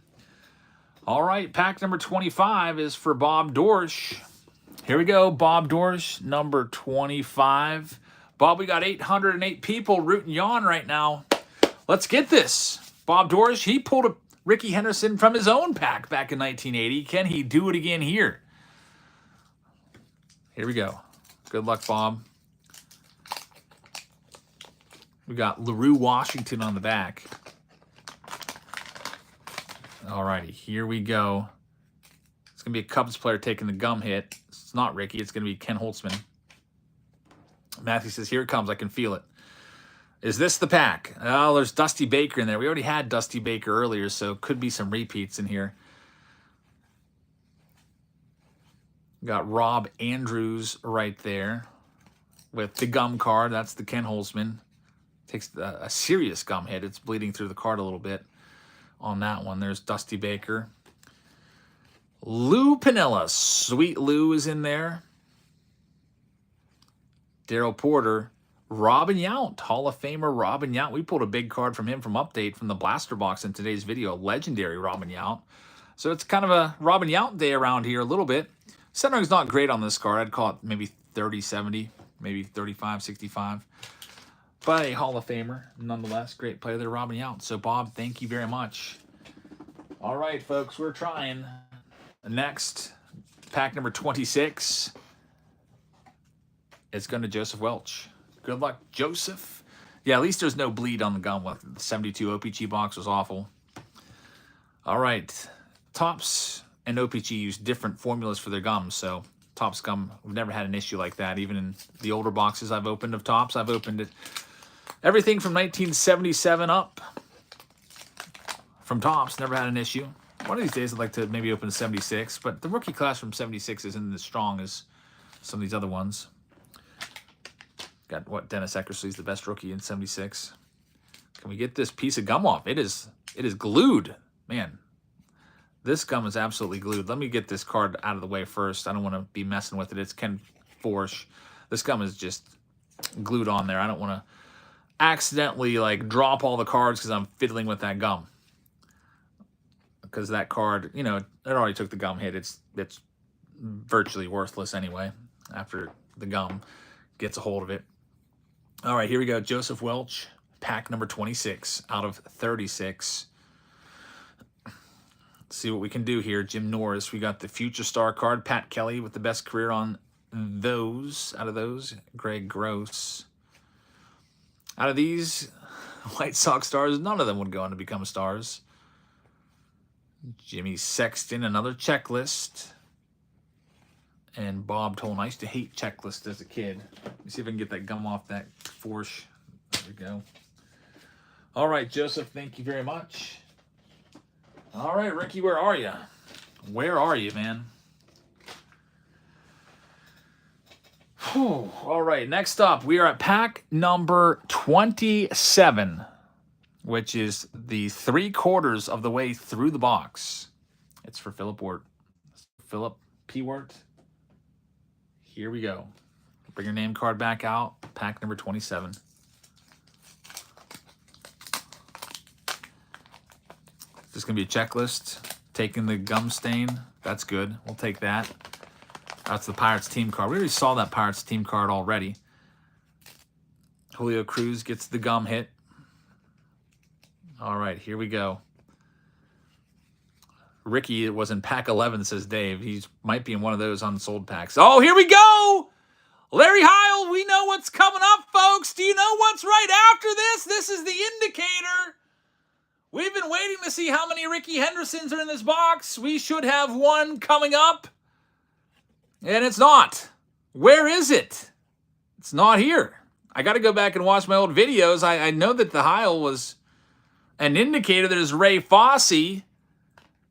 All right, pack number 25 is for Bob Dorsch. Here we go, Bob Dorsch, number 25. Bob, we got 808 people rooting you on right now. Let's get this. Bob Dorsch, he pulled a Ricky Henderson from his own pack back in 1980. Can he do it again here? Here we go. Good luck, Bob. We got LaRue Washington on the back. All righty, here we go. It's going to be a Cubs player taking the gum hit. It's not Ricky. It's going to be Ken Holtzman. Matthew says, here it comes. I can feel it. Is this the pack? Oh, there's Dusty Baker in there. We already had Dusty Baker earlier, so could be some repeats in here. Got Rob Andrews right there with the gum card. That's the Ken Holtzman. Takes a serious gum hit. It's bleeding through the card a little bit on that one. There's Dusty Baker. Lou Piniella. Sweet Lou is in there. Darryl Porter. Robin Yount, Hall of Famer Robin Yount. We pulled a big card from him from Update from the Blaster Box in today's video. Legendary Robin Yount. So it's kind of a Robin Yount day around here a little bit. Centering's not great on this card. I'd call it maybe 30-70, maybe 35-65. But a Hall of Famer, nonetheless. Great player there, Robin Yount. So, Bob, thank you very much. All right, folks, we're trying. Next, pack number 26. it's going to Joseph Welch. Good luck, Joseph. Yeah, at least there's no bleed on the gum. The 72 OPG box was awful. All right. Topps and OPG use different formulas for their gums, so Topps gum, we've never had an issue like that. Even in the older boxes I've opened of Topps, I've opened it. Everything from 1977 up from Topps, never had an issue. One of these days I'd like to maybe open 76, but the rookie class from 76 isn't as strong as some of these other ones. Got what, Dennis Eckersley's the best rookie in 76. Can we get this piece of gum off? It is glued. Man, this gum is absolutely glued. Let me get this card out of the way first. I don't want to be messing with it. It's Ken Forsch. This gum is just glued on there. I don't want to accidentally like drop all the cards because I'm fiddling with that gum. Because that card, you know, it already took the gum hit. It's virtually worthless anyway after the gum gets a hold of it. All right, here we go. Joseph Welch, pack number 26 out of 36. Let's see what we can do here. Jim Norris, we got the Future Star card. Pat Kelly with the best career on those. Out of those, Greg Gross. Out of these White Sox stars, none of them would go on to become stars. Jimmy Sexton, another checklist. And Bob Tolan. I used to hate checklists as a kid. Let me see if I can get that gum off that Forsch. There we go. All right, Joseph, thank you very much. All right, Ricky, where are you? Where are you, man? Whew. All right, next up, we are at pack number 27, which is the 3/4 of the way through the box. It's for Philip Wort. Philip P. Wort. Here we go. Bring your name card back out. Pack number 27. This is going to be a checklist. Taking the gum stain. That's good. We'll take that. That's the Pirates team card. We already saw that Pirates team card already. Julio Cruz gets the gum hit. All right, here we go. Ricky, it was in pack 11, says Dave. He might be in one of those unsold packs. Oh, here we go! Larry Heil, we know what's coming up, folks. Do you know what's right after this? This is the indicator. We've been waiting to see how many Ricky Hendersons are in this box. We should have one coming up. And it's not. Where is it? It's not here. I got to go back and watch my old videos. I know that the Heil was an indicator. There's Ray Fosse.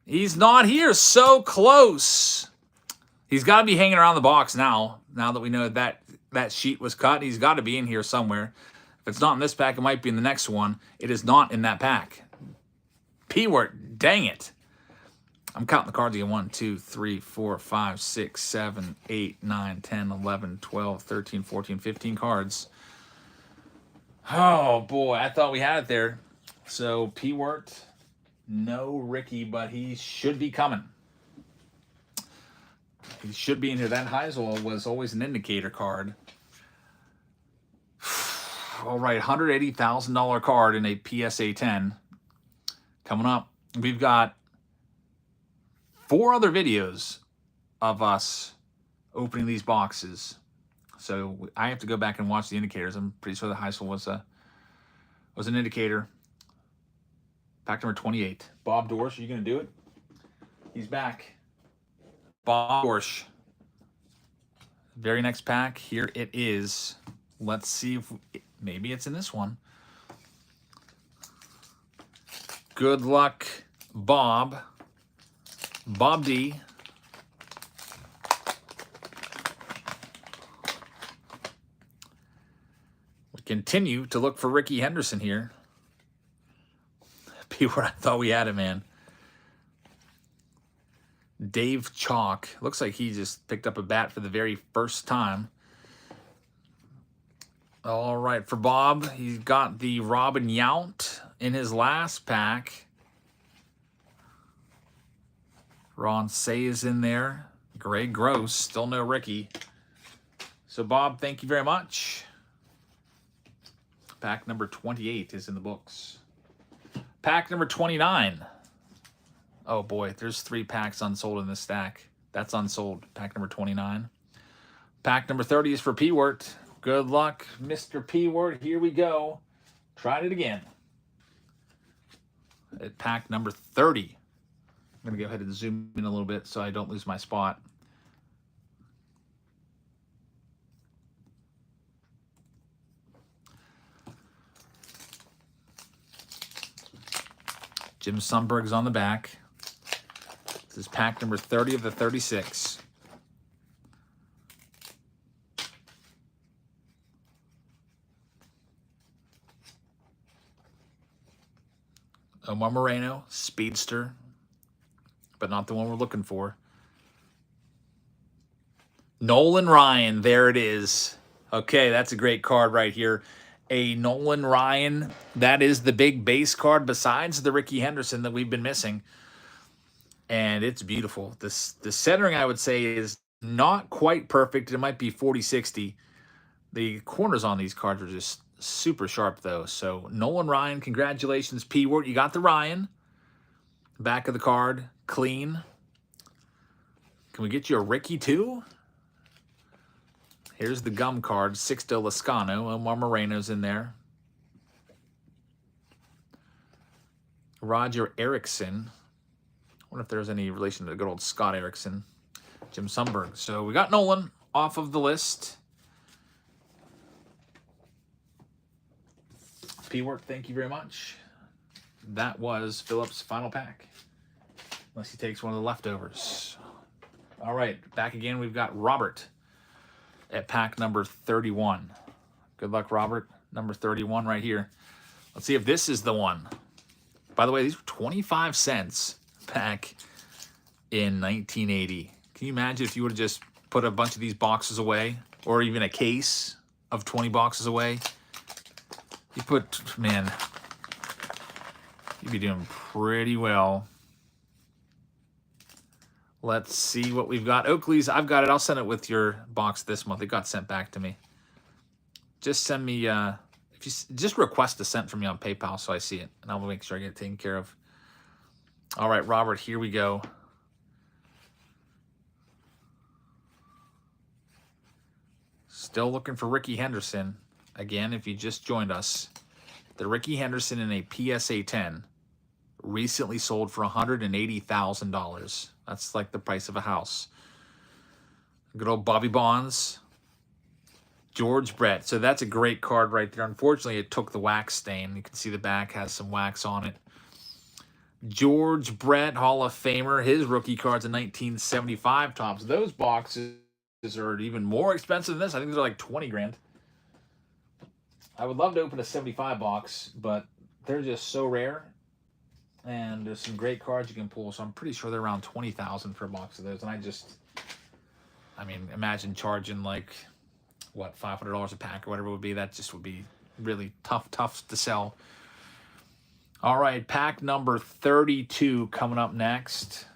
He's not here. So close. He's got to be hanging around the box now. Now that we know that sheet was cut, he's got to be in here somewhere. If it's not in this pack, it might be in the next one. It is not in that pack. P-word. Dang it. I'm counting the cards again. 1, 2, 3, 4, 5, 6, 7, 8, 9, 10, 11, 12, 13, 14, 15 cards. Oh, boy. I thought we had it there. So, P-word. No Ricky, but he should be coming. He should be in here. That Heisel was always an indicator card. All right, $180,000 card in a PSA 10. Coming up, we've got 4 other videos of us opening these boxes. So I have to go back and watch the indicators. I'm pretty sure the Heisel was an indicator. Pack number 28. Bob Dorsch, are you going to do it? He's back. Bob Dorsch. Very next pack. Here it is. Let's see if maybe it's in this one. Good luck, Bob. Bob D. We continue to look for Ricky Henderson here. P-word, I thought we had it, man. Dave Chalk. Looks like he just picked up a bat for the very first time. All right, for Bob, he's got the Robin Yount in his last pack. Ron Say is in there. Greg Gross, still no Ricky. So, Bob, thank you very much. Pack number 28 is in the books. Pack number 29. Oh, boy, there's 3 packs unsold in this stack. That's unsold. Pack number 29. Pack number 30 is for P-Wort. Good luck, Mr. P-Wort. Here we go. Tried it again. At pack number 30. I'm going to go ahead and zoom in a little bit so I don't lose my spot. Jim Sundberg's on the back. This is pack number 30 of the 36. Omar Moreno, speedster, but not the one we're looking for. Nolan Ryan, there it is. Okay, that's a great card right here. A Nolan Ryan, that is the big base card besides the Ricky Henderson that we've been missing. And it's beautiful. The centering, I would say, is not quite perfect. It might be 40-60. The corners on these cards are just super sharp, though. So, Nolan Ryan, congratulations, P-Wort. You got the Ryan. Back of the card, clean. Can we get you a Ricky, too? Here's the gum card, Sixto Lascano. Omar Moreno's in there. Roger Erickson. I wonder if there's any relation to the good old Scott Erickson. Jim Sundberg. So we got Nolan off of the list. P-Wort, thank you very much. That was Philip's final pack. Unless he takes one of the leftovers. All right, back again. We've got Robert at pack number 31. Good luck, Robert. Number 31 right here. Let's see if this is the one. By the way, these were 25 cents back in 1980. Can you imagine if you would have just put a bunch of these boxes away, or even a case of 20 boxes away? You put, man, you'd be doing pretty well. Let's see what we've got. Oakley's, I've got it. I'll send it with your box this month. It got sent back to me. Just send me, if you just request a sent from me on PayPal so I see it, and I'll make sure I get it taken care of. All right, Robert, here we go. Still looking for Ricky Henderson. Again, if you just joined us, the Ricky Henderson in a PSA 10 recently sold for $180,000. That's like the price of a house. Good old Bobby Bonds. George Brett. So that's a great card right there. Unfortunately, it took the wax stain. You can see the back has some wax on it. George Brett, Hall of Famer. His rookie cards in 1975 tops. Those boxes are even more expensive than this. I think they're like 20 grand. I would love to open a 75 box, but they're just so rare. And there's some great cards you can pull, so I'm pretty sure they're around 20,000 for a box of those. And I mean, imagine charging like, what, $500 a pack or whatever it would be. That just would be really tough to sell. All right, pack number 32 coming up next.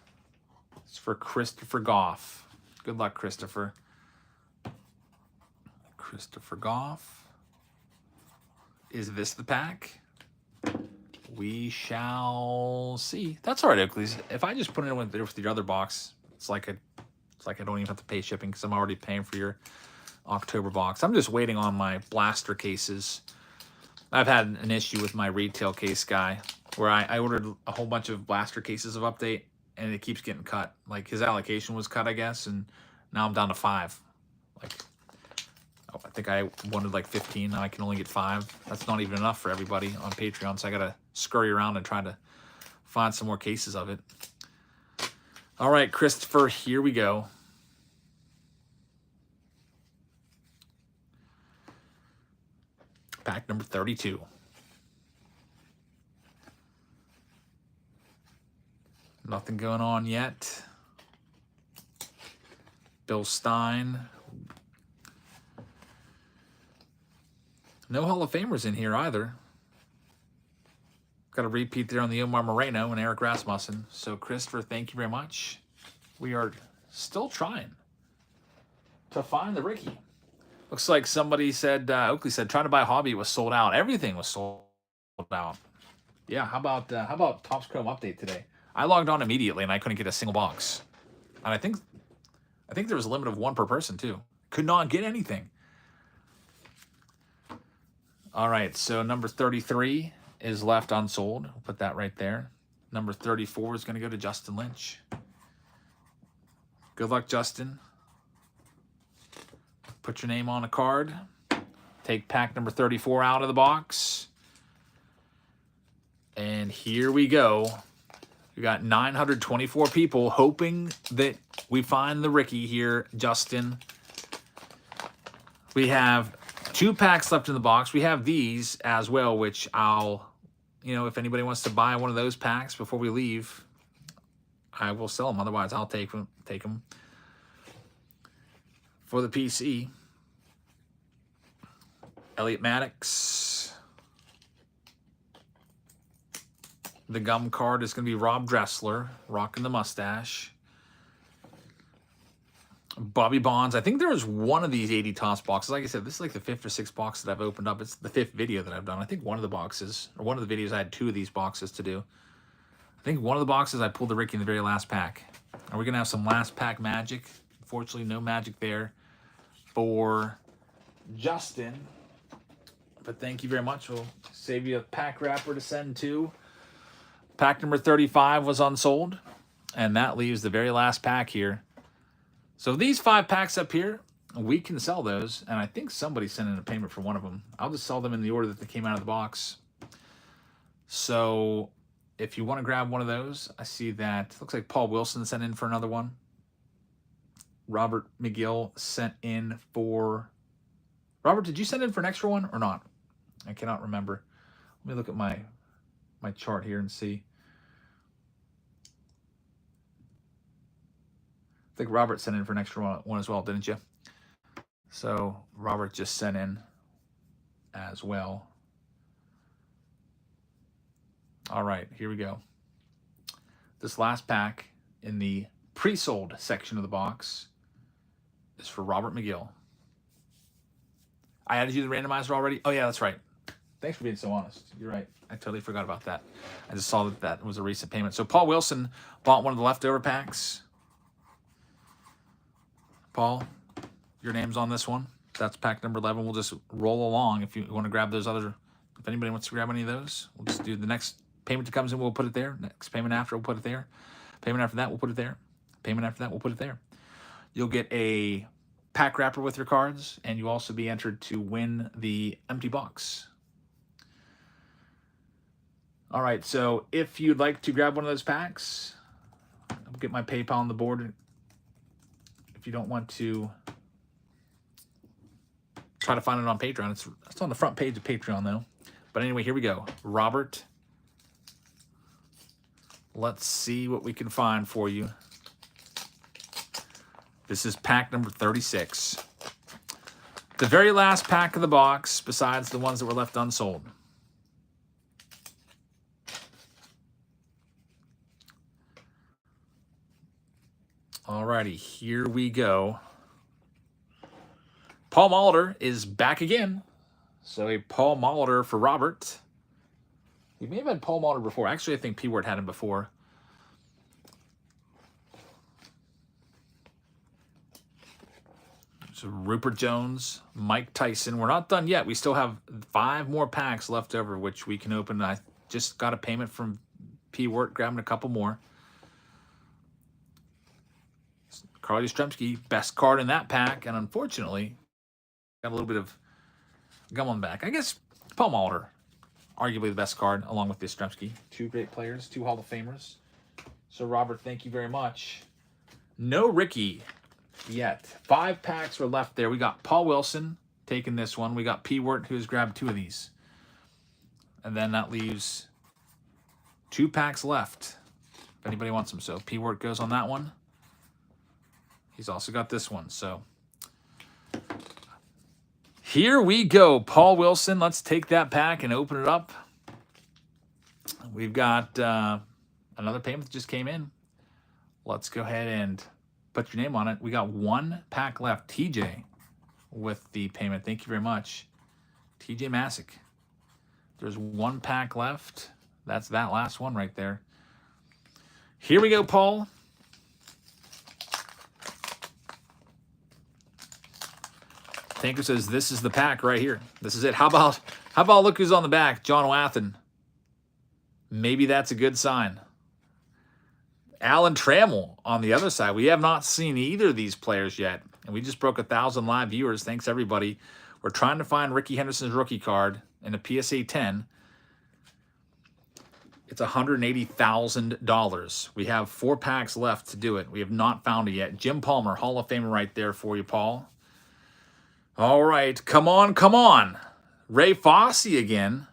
It's for Christopher Goff. Good luck, Christopher. Christopher Goff. Is this the pack? We shall see. That's all right, Oakley's. If I just put it in with your other box, it's like I don't even have to pay shipping because I'm already paying for your October box. I'm just waiting on my blaster cases. I've had an issue with my retail case guy where I ordered a whole bunch of blaster cases of update and it keeps getting cut. Like his allocation was cut, I guess, and now I'm down to 5. Like, oh, I think I wanted like 15. Now I can only get 5. That's not even enough for everybody on Patreon, so I gotta scurry around and try to find some more cases of it. All right, Christopher, here we go. Pack number 32. Nothing going on yet. Bill Stein. No Hall of Famers in here either. Got a repeat there on the Omar Moreno and Eric Rasmussen. So, Christopher, thank you very much. We are still trying to find the Ricky. Looks like somebody said, Oakley said, trying to buy a hobby was sold out. Everything was sold out. Yeah, how about Topps Chrome update today? I logged on immediately and I couldn't get a single box. And I think there was a limit of 1 per person too. Could not get anything. All right, so number 33 is left unsold. We'll put that right there. Number 34 is going to go to Justin Lynch. Good luck, Justin. Put your name on a card. Take pack number 34 out of the box. And here we go. We got 924 people hoping that we find the Ricky here, Justin. We have 2 packs left in the box. We have these as well, which I'll, if anybody wants to buy one of those packs before we leave, I will sell them. Otherwise, I'll take them for the PC. Elliot Maddox. The gum card is going to be Rob Dressler, rocking the mustache. Bobby Bonds. I think there was one of these 80 Topps boxes. Like I said, this is like the 5th or 6th box that I've opened up. It's the 5th video that I've done. I think one of the boxes, or one of the videos, I had 2 of these boxes to do. I think one of the boxes I pulled the Ricky in the very last pack. Are we going to have some last pack magic? Unfortunately, no magic there for Justin. But thank you very much. We'll save you a pack wrapper to send to. Pack number 35 was unsold. And that leaves the very last pack here. So these 5 packs up here, we can sell those. And I think somebody sent in a payment for one of them. I'll just sell them in the order that they came out of the box. So if you want to grab one of those, I see that looks like Paul Wilson sent in for another one. Robert McGill sent in for... Robert, did you send in for an extra one or not? I cannot remember. Let me look at my chart here and see. I think Robert sent in for an extra one as well, didn't you? So Robert just sent in as well. All right, here we go. This last pack in the pre-sold section of the box is for Robert McGill. I added you to the randomizer already? Oh, yeah, that's right. Thanks for being so honest. You're right. I totally forgot about that. I just saw that that was a recent payment. So Paul Wilson bought one of the leftover packs. Paul, your name's on this one. That's pack number 11. We'll just roll along. If you want to grab those other, if anybody wants to grab any of those, we'll just do the next payment that comes in, we'll put it there. Next payment after, we'll put it there. Payment after that, we'll put it there. Payment after that, we'll put it there. You'll get a pack wrapper with your cards, and you'll also be entered to win the empty box. All right, so if you'd like to grab one of those packs, I'll get my PayPal on the board. If you don't want to try to find it on Patreon, it's on the front page of Patreon, though. But anyway, here we go. Robert, let's see what we can find for you. This is pack number 36. The very last pack of the box, besides the ones that were left unsold. Alrighty, here we go. Paul Molitor is back again. So a Paul Molitor for Robert. We may have had Paul Molitor before. Actually, I think P-Word had him before. So Rupert Jones, Mike Tyson. We're not done yet. We still have 5 more packs left over, which we can open. I just got a payment from P-Word, grabbing a couple more. Carly Yastrzemski, best card in that pack, and unfortunately, got a little bit of gum on the back. I guess Paul Molitor, arguably the best card, along with Yastrzemski. 2 great players, 2 Hall of Famers. So, Robert, thank you very much. No Ricky yet. 5 packs were left there. We got Paul Wilson taking this one. We got P-Wort, who's grabbed 2 of these. And then that leaves 2 packs left, if anybody wants them. So, P-Wort goes on that one. He's also got this one, so here we go. Paul Wilson, let's take that pack and open it up. We've got another payment that just came in. Let's go ahead and put your name on it. We got 1 pack left. TJ with the payment. Thank you very much. TJ Masick. There's 1 pack left. That's that last one right there. Here we go, Paul. Tanker says, this is the pack right here. This is it. How about look who's on the back? John Wathen. Maybe that's a good sign. Alan Trammell on the other side. We have not seen either of these players yet. And we just broke 1,000 live viewers. Thanks, everybody. We're trying to find Ricky Henderson's rookie card in a PSA 10. It's $180,000. We have 4 packs left to do it. We have not found it yet. Jim Palmer, Hall of Famer right there for you, Paul. All right. Come on, come on. Ray Fosse again.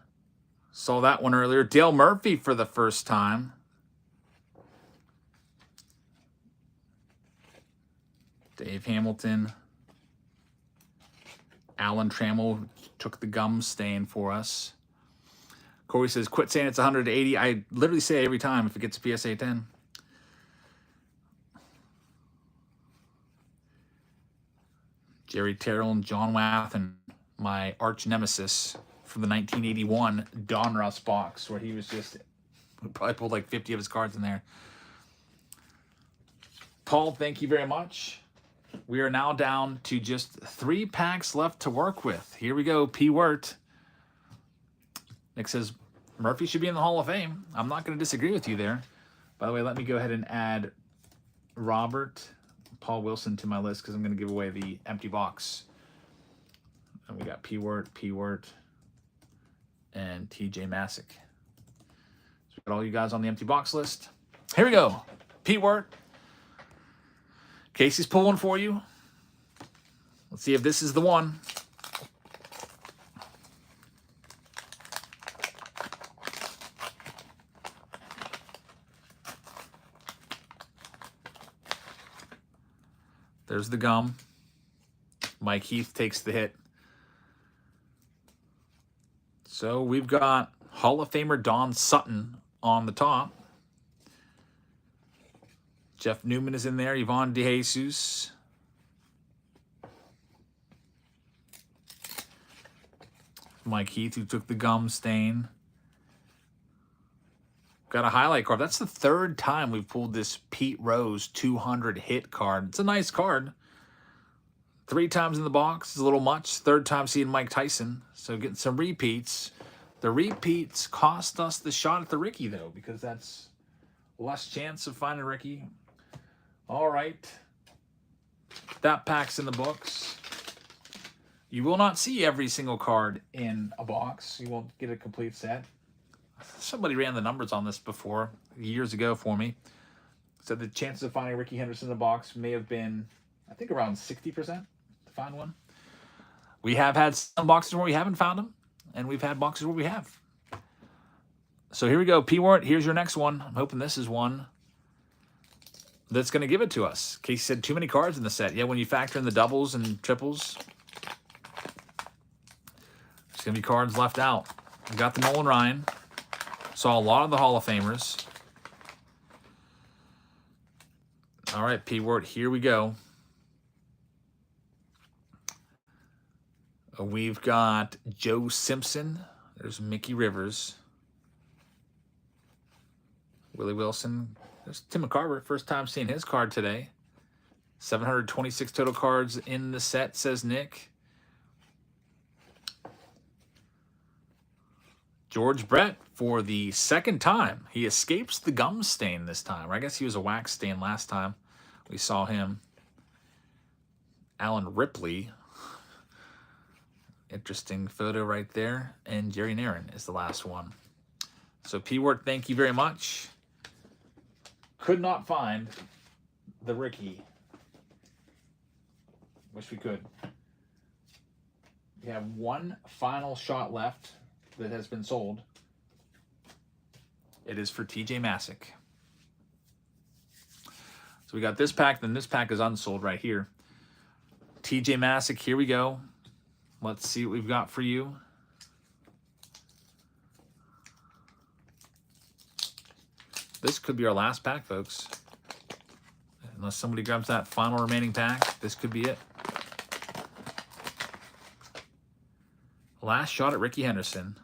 Saw that one earlier. Dale Murphy for the first time. Dave Hamilton. Alan Trammell took the gum stain for us. Corey says, quit saying it's 180. I literally say every time if it gets a PSA 10. Jerry Terrell and John Wathen, my arch nemesis from the 1981 Donruss box, where he was just, probably pulled like 50 of his cards in there. Paul, thank you very much. We are now down to just 3 packs left to work with. Here we go, P. Wirt. Nick says, Murphy should be in the Hall of Fame. I'm not going to disagree with you there. By the way, let me go ahead and add Robert Paul Wilson to my list because I'm going to give away the empty box. And we got P. Wirt, and TJ Masick. So we got all you guys on the empty box list. Here we go. P. Wirt. Casey's pulling for you. Let's see if this is the one. There's the gum. Mike Heath takes the hit. So we've got Hall of Famer Don Sutton on the top. Jeff Newman is in there. Yvonne DeJesus. Mike Heath, who took the gum stain. Got a highlight card. That's the 3rd time we've pulled this Pete Rose 200 hit card. It's a nice card. 3 times in the box is a little much. 3rd time seeing Mike Tyson. So getting some repeats. The repeats cost us the shot at the Ricky, though, because that's less chance of finding Ricky. All right. That pack's in the books. You will not see every single card in a box. You won't get a complete set. Somebody ran the numbers on this before, years ago for me. Said the chances of finding Ricky Henderson in a box may have been, I think, around 60% to find one. We have had some boxes where we haven't found them, and we've had boxes where we have. So here we go. P. Wirt, here's your next one. I'm hoping this is one that's going to give it to us. Casey said too many cards in the set. Yeah, when you factor in the doubles and triples, there's going to be cards left out. We got the Nolan Ryan. Saw a lot of the Hall of Famers. All right, P. Wirt, here we go. We've got Joe Simpson. There's Mickey Rivers. Willie Wilson. There's Tim McCarver. First time seeing his card today. 726 total cards in the set, says Nick. George Brett for the 2nd time. He escapes the gum stain this time. I guess he was a wax stain last time we saw him. Alan Ripley. Interesting photo right there. And Jerry Naron is the last one. So P. Wirt, thank you very much. Could not find the Ricky. Wish we could. We have one final shot left that has been sold. It is for TJ Masick. So we got this pack, then this pack is unsold right here. TJ Masick, here we go. Let's see what we've got for you. This could be our last pack, folks. Unless somebody grabs that final remaining pack, this could be it. Last shot at Ricky Henderson.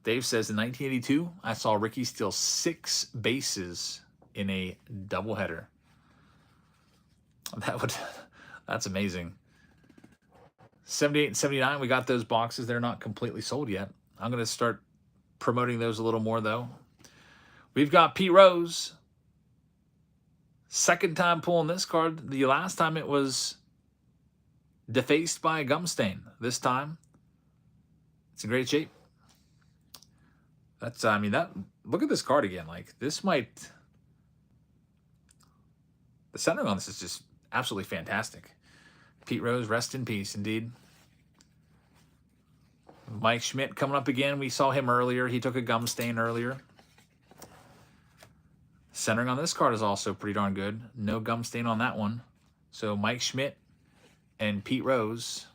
Dave says in 1982, I saw Ricky steal 6 bases in a doubleheader. That's amazing. 78 and 79, we got those boxes. They're not completely sold yet. I'm going to start promoting those a little more, though. We've got Pete Rose. Second time pulling this card. The last time it was defaced by a gum stain. This time, it's in great shape. That's, I mean, that, look at this card again. Like, this might, the centering on this is just absolutely fantastic. Pete Rose, rest in peace, indeed. Mike Schmidt coming up again. We saw him earlier. He took a gum stain earlier. Centering on this card is also pretty darn good. No gum stain on that one. So Mike Schmidt and Pete Rose.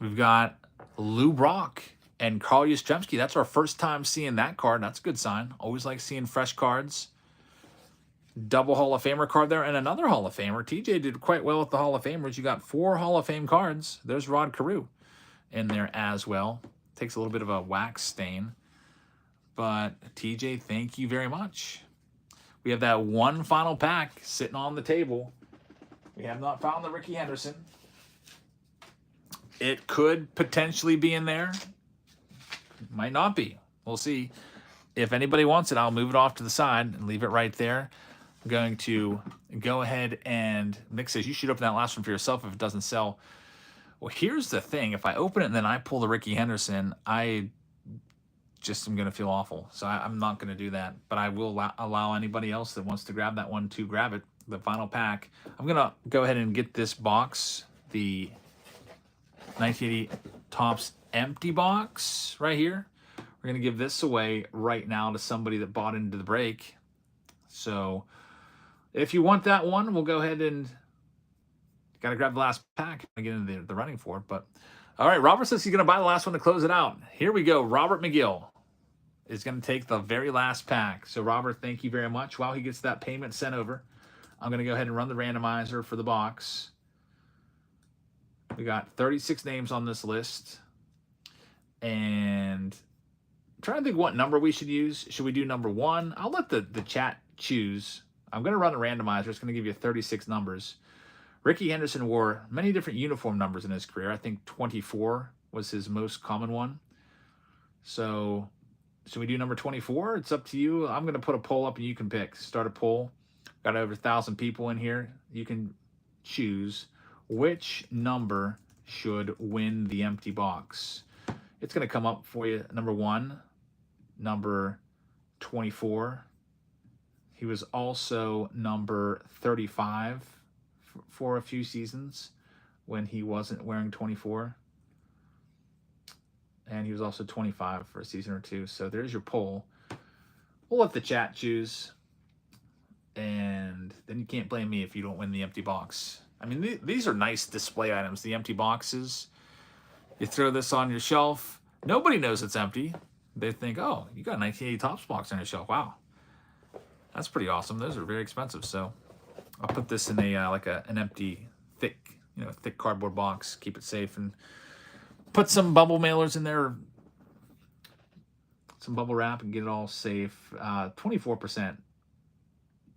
We've got Lou Brock and Carl Yastrzemski. That's our first time seeing that card. That's a good sign. Always like seeing fresh cards. Double Hall of Famer card there, and another Hall of Famer. TJ did quite well with the Hall of Famers. You got 4 Hall of Fame cards. There's Rod Carew in there as well. Takes a little bit of a wax stain. But TJ, thank you very much. We have that one final pack sitting on the table. We have not found the Ricky Henderson. It could potentially be in there. Might not be. We'll see. If anybody wants it, I'll move it off to the side and leave it right there. I'm going to go ahead and Nick says you should open that last one for yourself if it doesn't sell. Well, here's the thing. If I open it and then I pull the Ricky Henderson, I just am going to feel awful. So I'm not going to do that. But I will allow anybody else that wants to grab that one to grab it, the final pack. I'm going to go ahead and get this box, the 1980 Topps empty box right here. We're going to give this away right now to somebody that bought into the break. So if you want that one, we'll go ahead and got to grab the last pack and get into the running for it. But all right, Robert says he's going to buy the last one to close it out. Here we go. Robert McGill is going to take the very last pack. So Robert, thank you very much. While he gets that payment sent over, I'm going to go ahead and run the randomizer for the box. We got 36 names on this list. And I'm trying to think what number we should use. Should we do number 1? I'll let the chat choose. I'm going to run the randomizer. It's going to give you 36 numbers. Ricky Henderson wore many different uniform numbers in his career. I think 24 was his most common one. So should we do number 24? It's up to you. I'm going to put a poll up and you can pick. Start a poll. Got over 1,000 people in here. You can choose which number should win the empty box. It's going to come up for you. Number 1, number 24. He was also number 35 for a few seasons when he wasn't wearing 24. And he was also 25 for a season or 2. So there's your poll. We'll let the chat choose. And then you can't blame me if you don't win the empty box. I mean, these are nice display items, the empty boxes. You throw this on your shelf. Nobody knows it's empty. They think, oh, you got a 1980 Topps box on your shelf. Wow. That's pretty awesome. Those are very expensive. So I'll put this in a like an empty, thick cardboard box. Keep it safe and put some bubble mailers in there, some bubble wrap, and get it all safe. 24%.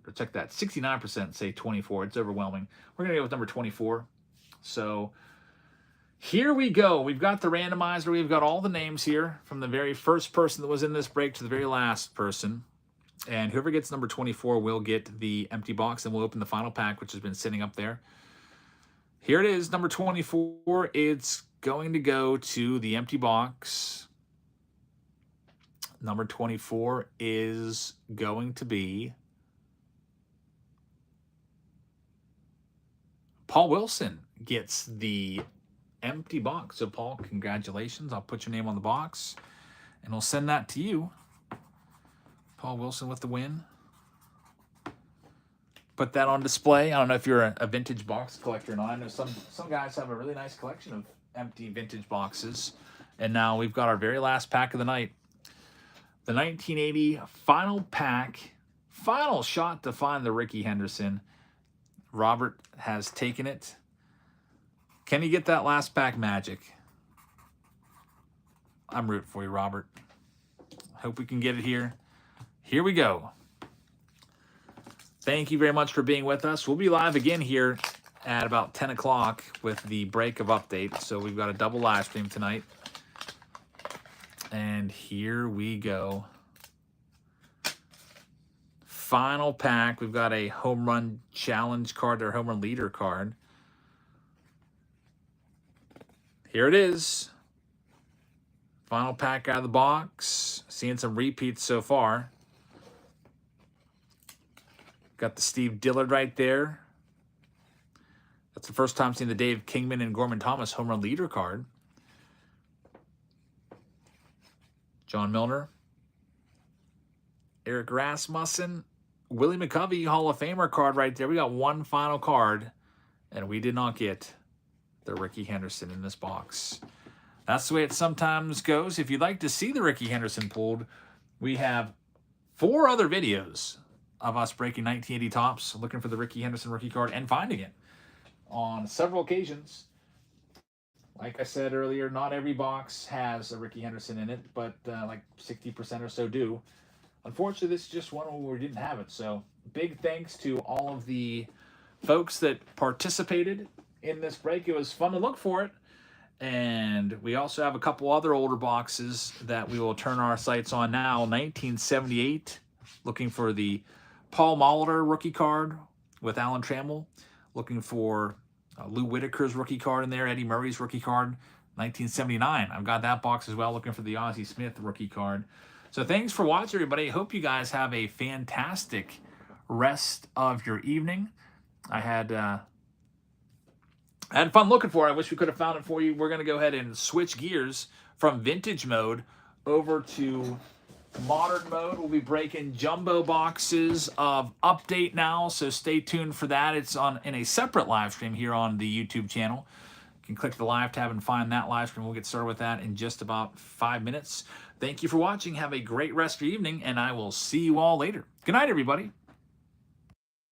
Or check that. 69% say 24. It's overwhelming. We're gonna go with number 24. So here we go. We've got the randomizer. We've got all the names here from the very first person that was in this break to the very last person. And whoever gets number 24 will get the empty box, and we'll open the final pack, which has been sitting up there. Here it is, number 24. It's going to go to the empty box. Number 24 is going to be Paul Wilson gets the empty box. So Paul, congratulations. I'll put your name on the box and we'll send that to you. Paul Wilson with the win. Put that on display. I don't know if you're a vintage box collector or not. I know some guys have a really nice collection of empty vintage boxes. And now we've got our very last pack of the night. The 1980 final pack. Final shot to find the Ricky Henderson. Robert has taken it. Can you get that last pack magic? I'm rooting for you, Robert. Hope we can get it here. Here we go. Thank you very much for being with us. We'll be live again here at about 10 o'clock with the break of update. So we've got a double live stream tonight. And here we go. Final pack. We've got a home run challenge card or home run leader card. Here it is. Final pack out of the box. Seeing some repeats so far. Got the Steve Dillard right there. That's the first time seeing the Dave Kingman and Gorman Thomas home run leader card. John Milner. Eric Rasmussen. Willie McCovey Hall of Famer card right there. We got one final card, and we did not get the Ricky Henderson in this box. That's the way it sometimes goes. If you'd like to see the Ricky Henderson pulled, we have 4 other videos of us breaking 1980 tops, looking for the Ricky Henderson rookie card and finding it on several occasions. Like I said earlier, not every box has a Ricky Henderson in it, but like 60% or so do. Unfortunately, this is just one where we didn't have it. So big thanks to all of the folks that participated in this break. It was fun to look for it. And we also have a couple other older boxes that we will turn our sights on now. 1978, looking for the Paul Molitor rookie card with Alan Trammell. Looking for Lou Whitaker's rookie card in there, Eddie Murray's rookie card. 1979, I've got that box as well, looking for the Ozzie Smith rookie card. So thanks for watching, everybody. I hope you guys have a fantastic rest of your evening. I had fun looking for it. I wish we could have found it for you. We're going to go ahead and switch gears from vintage mode over to modern mode. We'll be breaking jumbo boxes of update now, so stay tuned for that. It's on in a separate live stream here on the YouTube channel. You can click the live tab and find that live stream. We'll get started with that in just about 5 minutes. Thank you for watching. Have a great rest of your evening, and I will see you all later. Good night, everybody.